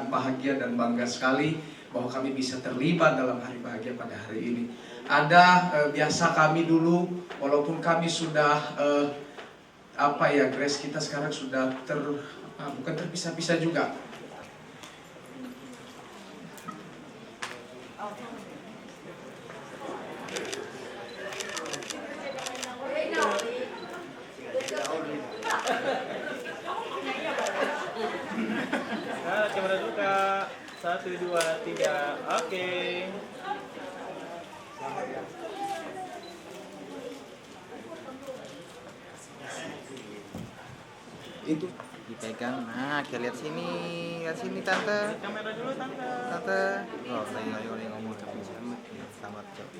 bahagia dan bangga sekali bahwa kami bisa terlibat dalam hari bahagia pada hari ini. Ada biasa kami dulu, walaupun kami sudah Grace, kita sekarang sudah bukan terpisah-pisah juga. Kamera dulu Kak. 1, 2, 3. Oke. Itu dipegang. Nah, kita lihat sini tante. Kamera dulu tante. Tante. Oh, lagi ngomong sama Cok.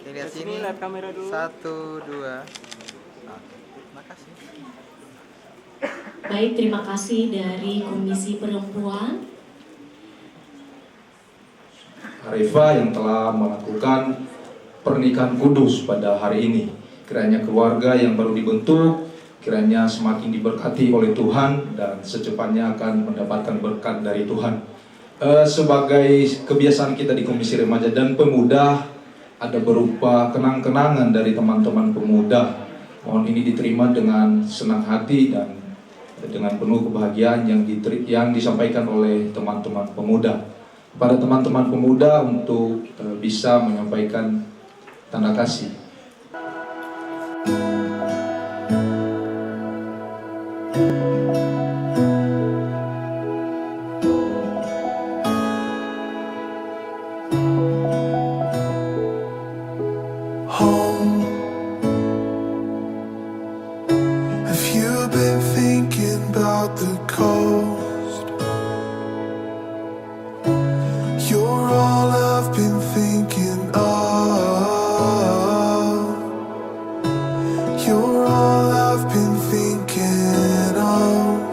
Kita lihat sini. Lihat kamera dulu. 1, 2. Terima kasih. Baik, terima kasih dari Komisi Perempuan. Arifa yang telah melakukan pernikahan kudus pada hari ini. Kiranya keluarga yang baru dibentuk, kiranya semakin diberkati oleh Tuhan dan secepatnya akan mendapatkan berkat dari Tuhan. Sebagai kebiasaan kita di Komisi Remaja dan Pemuda, ada berupa kenang-kenangan dari teman-teman pemuda. Mohon ini diterima dengan senang hati dan dengan penuh kebahagiaan yang disampaikan oleh teman-teman pemuda. Kepada teman-teman pemuda untuk bisa menyampaikan tanda kasih. Home. Have you been thinking about the coast? You're all I've been thinking of. You're all I've been thinking of.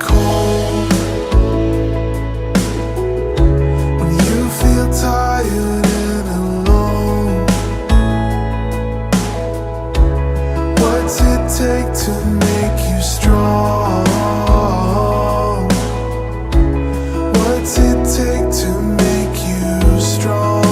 Cold. When you feel tired and alone, what's it take to make you strong? What's it take to make you strong?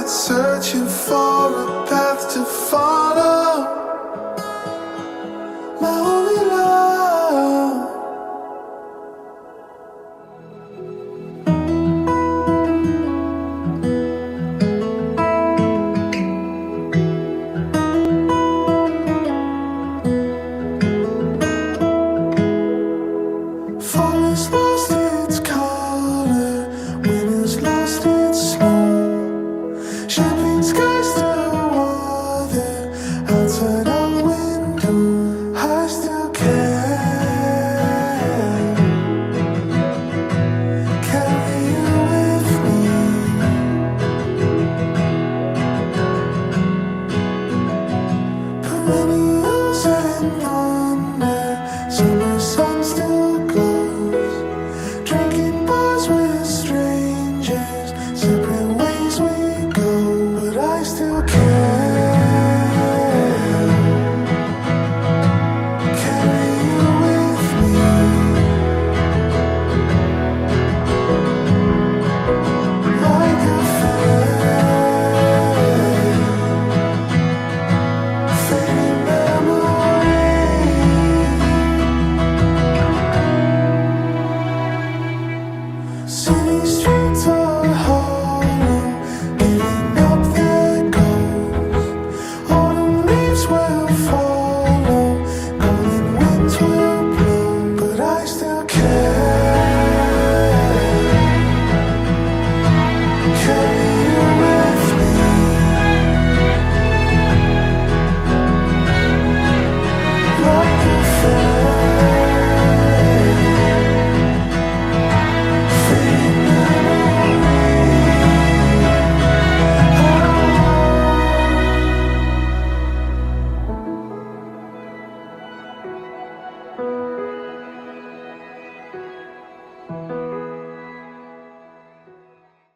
that serve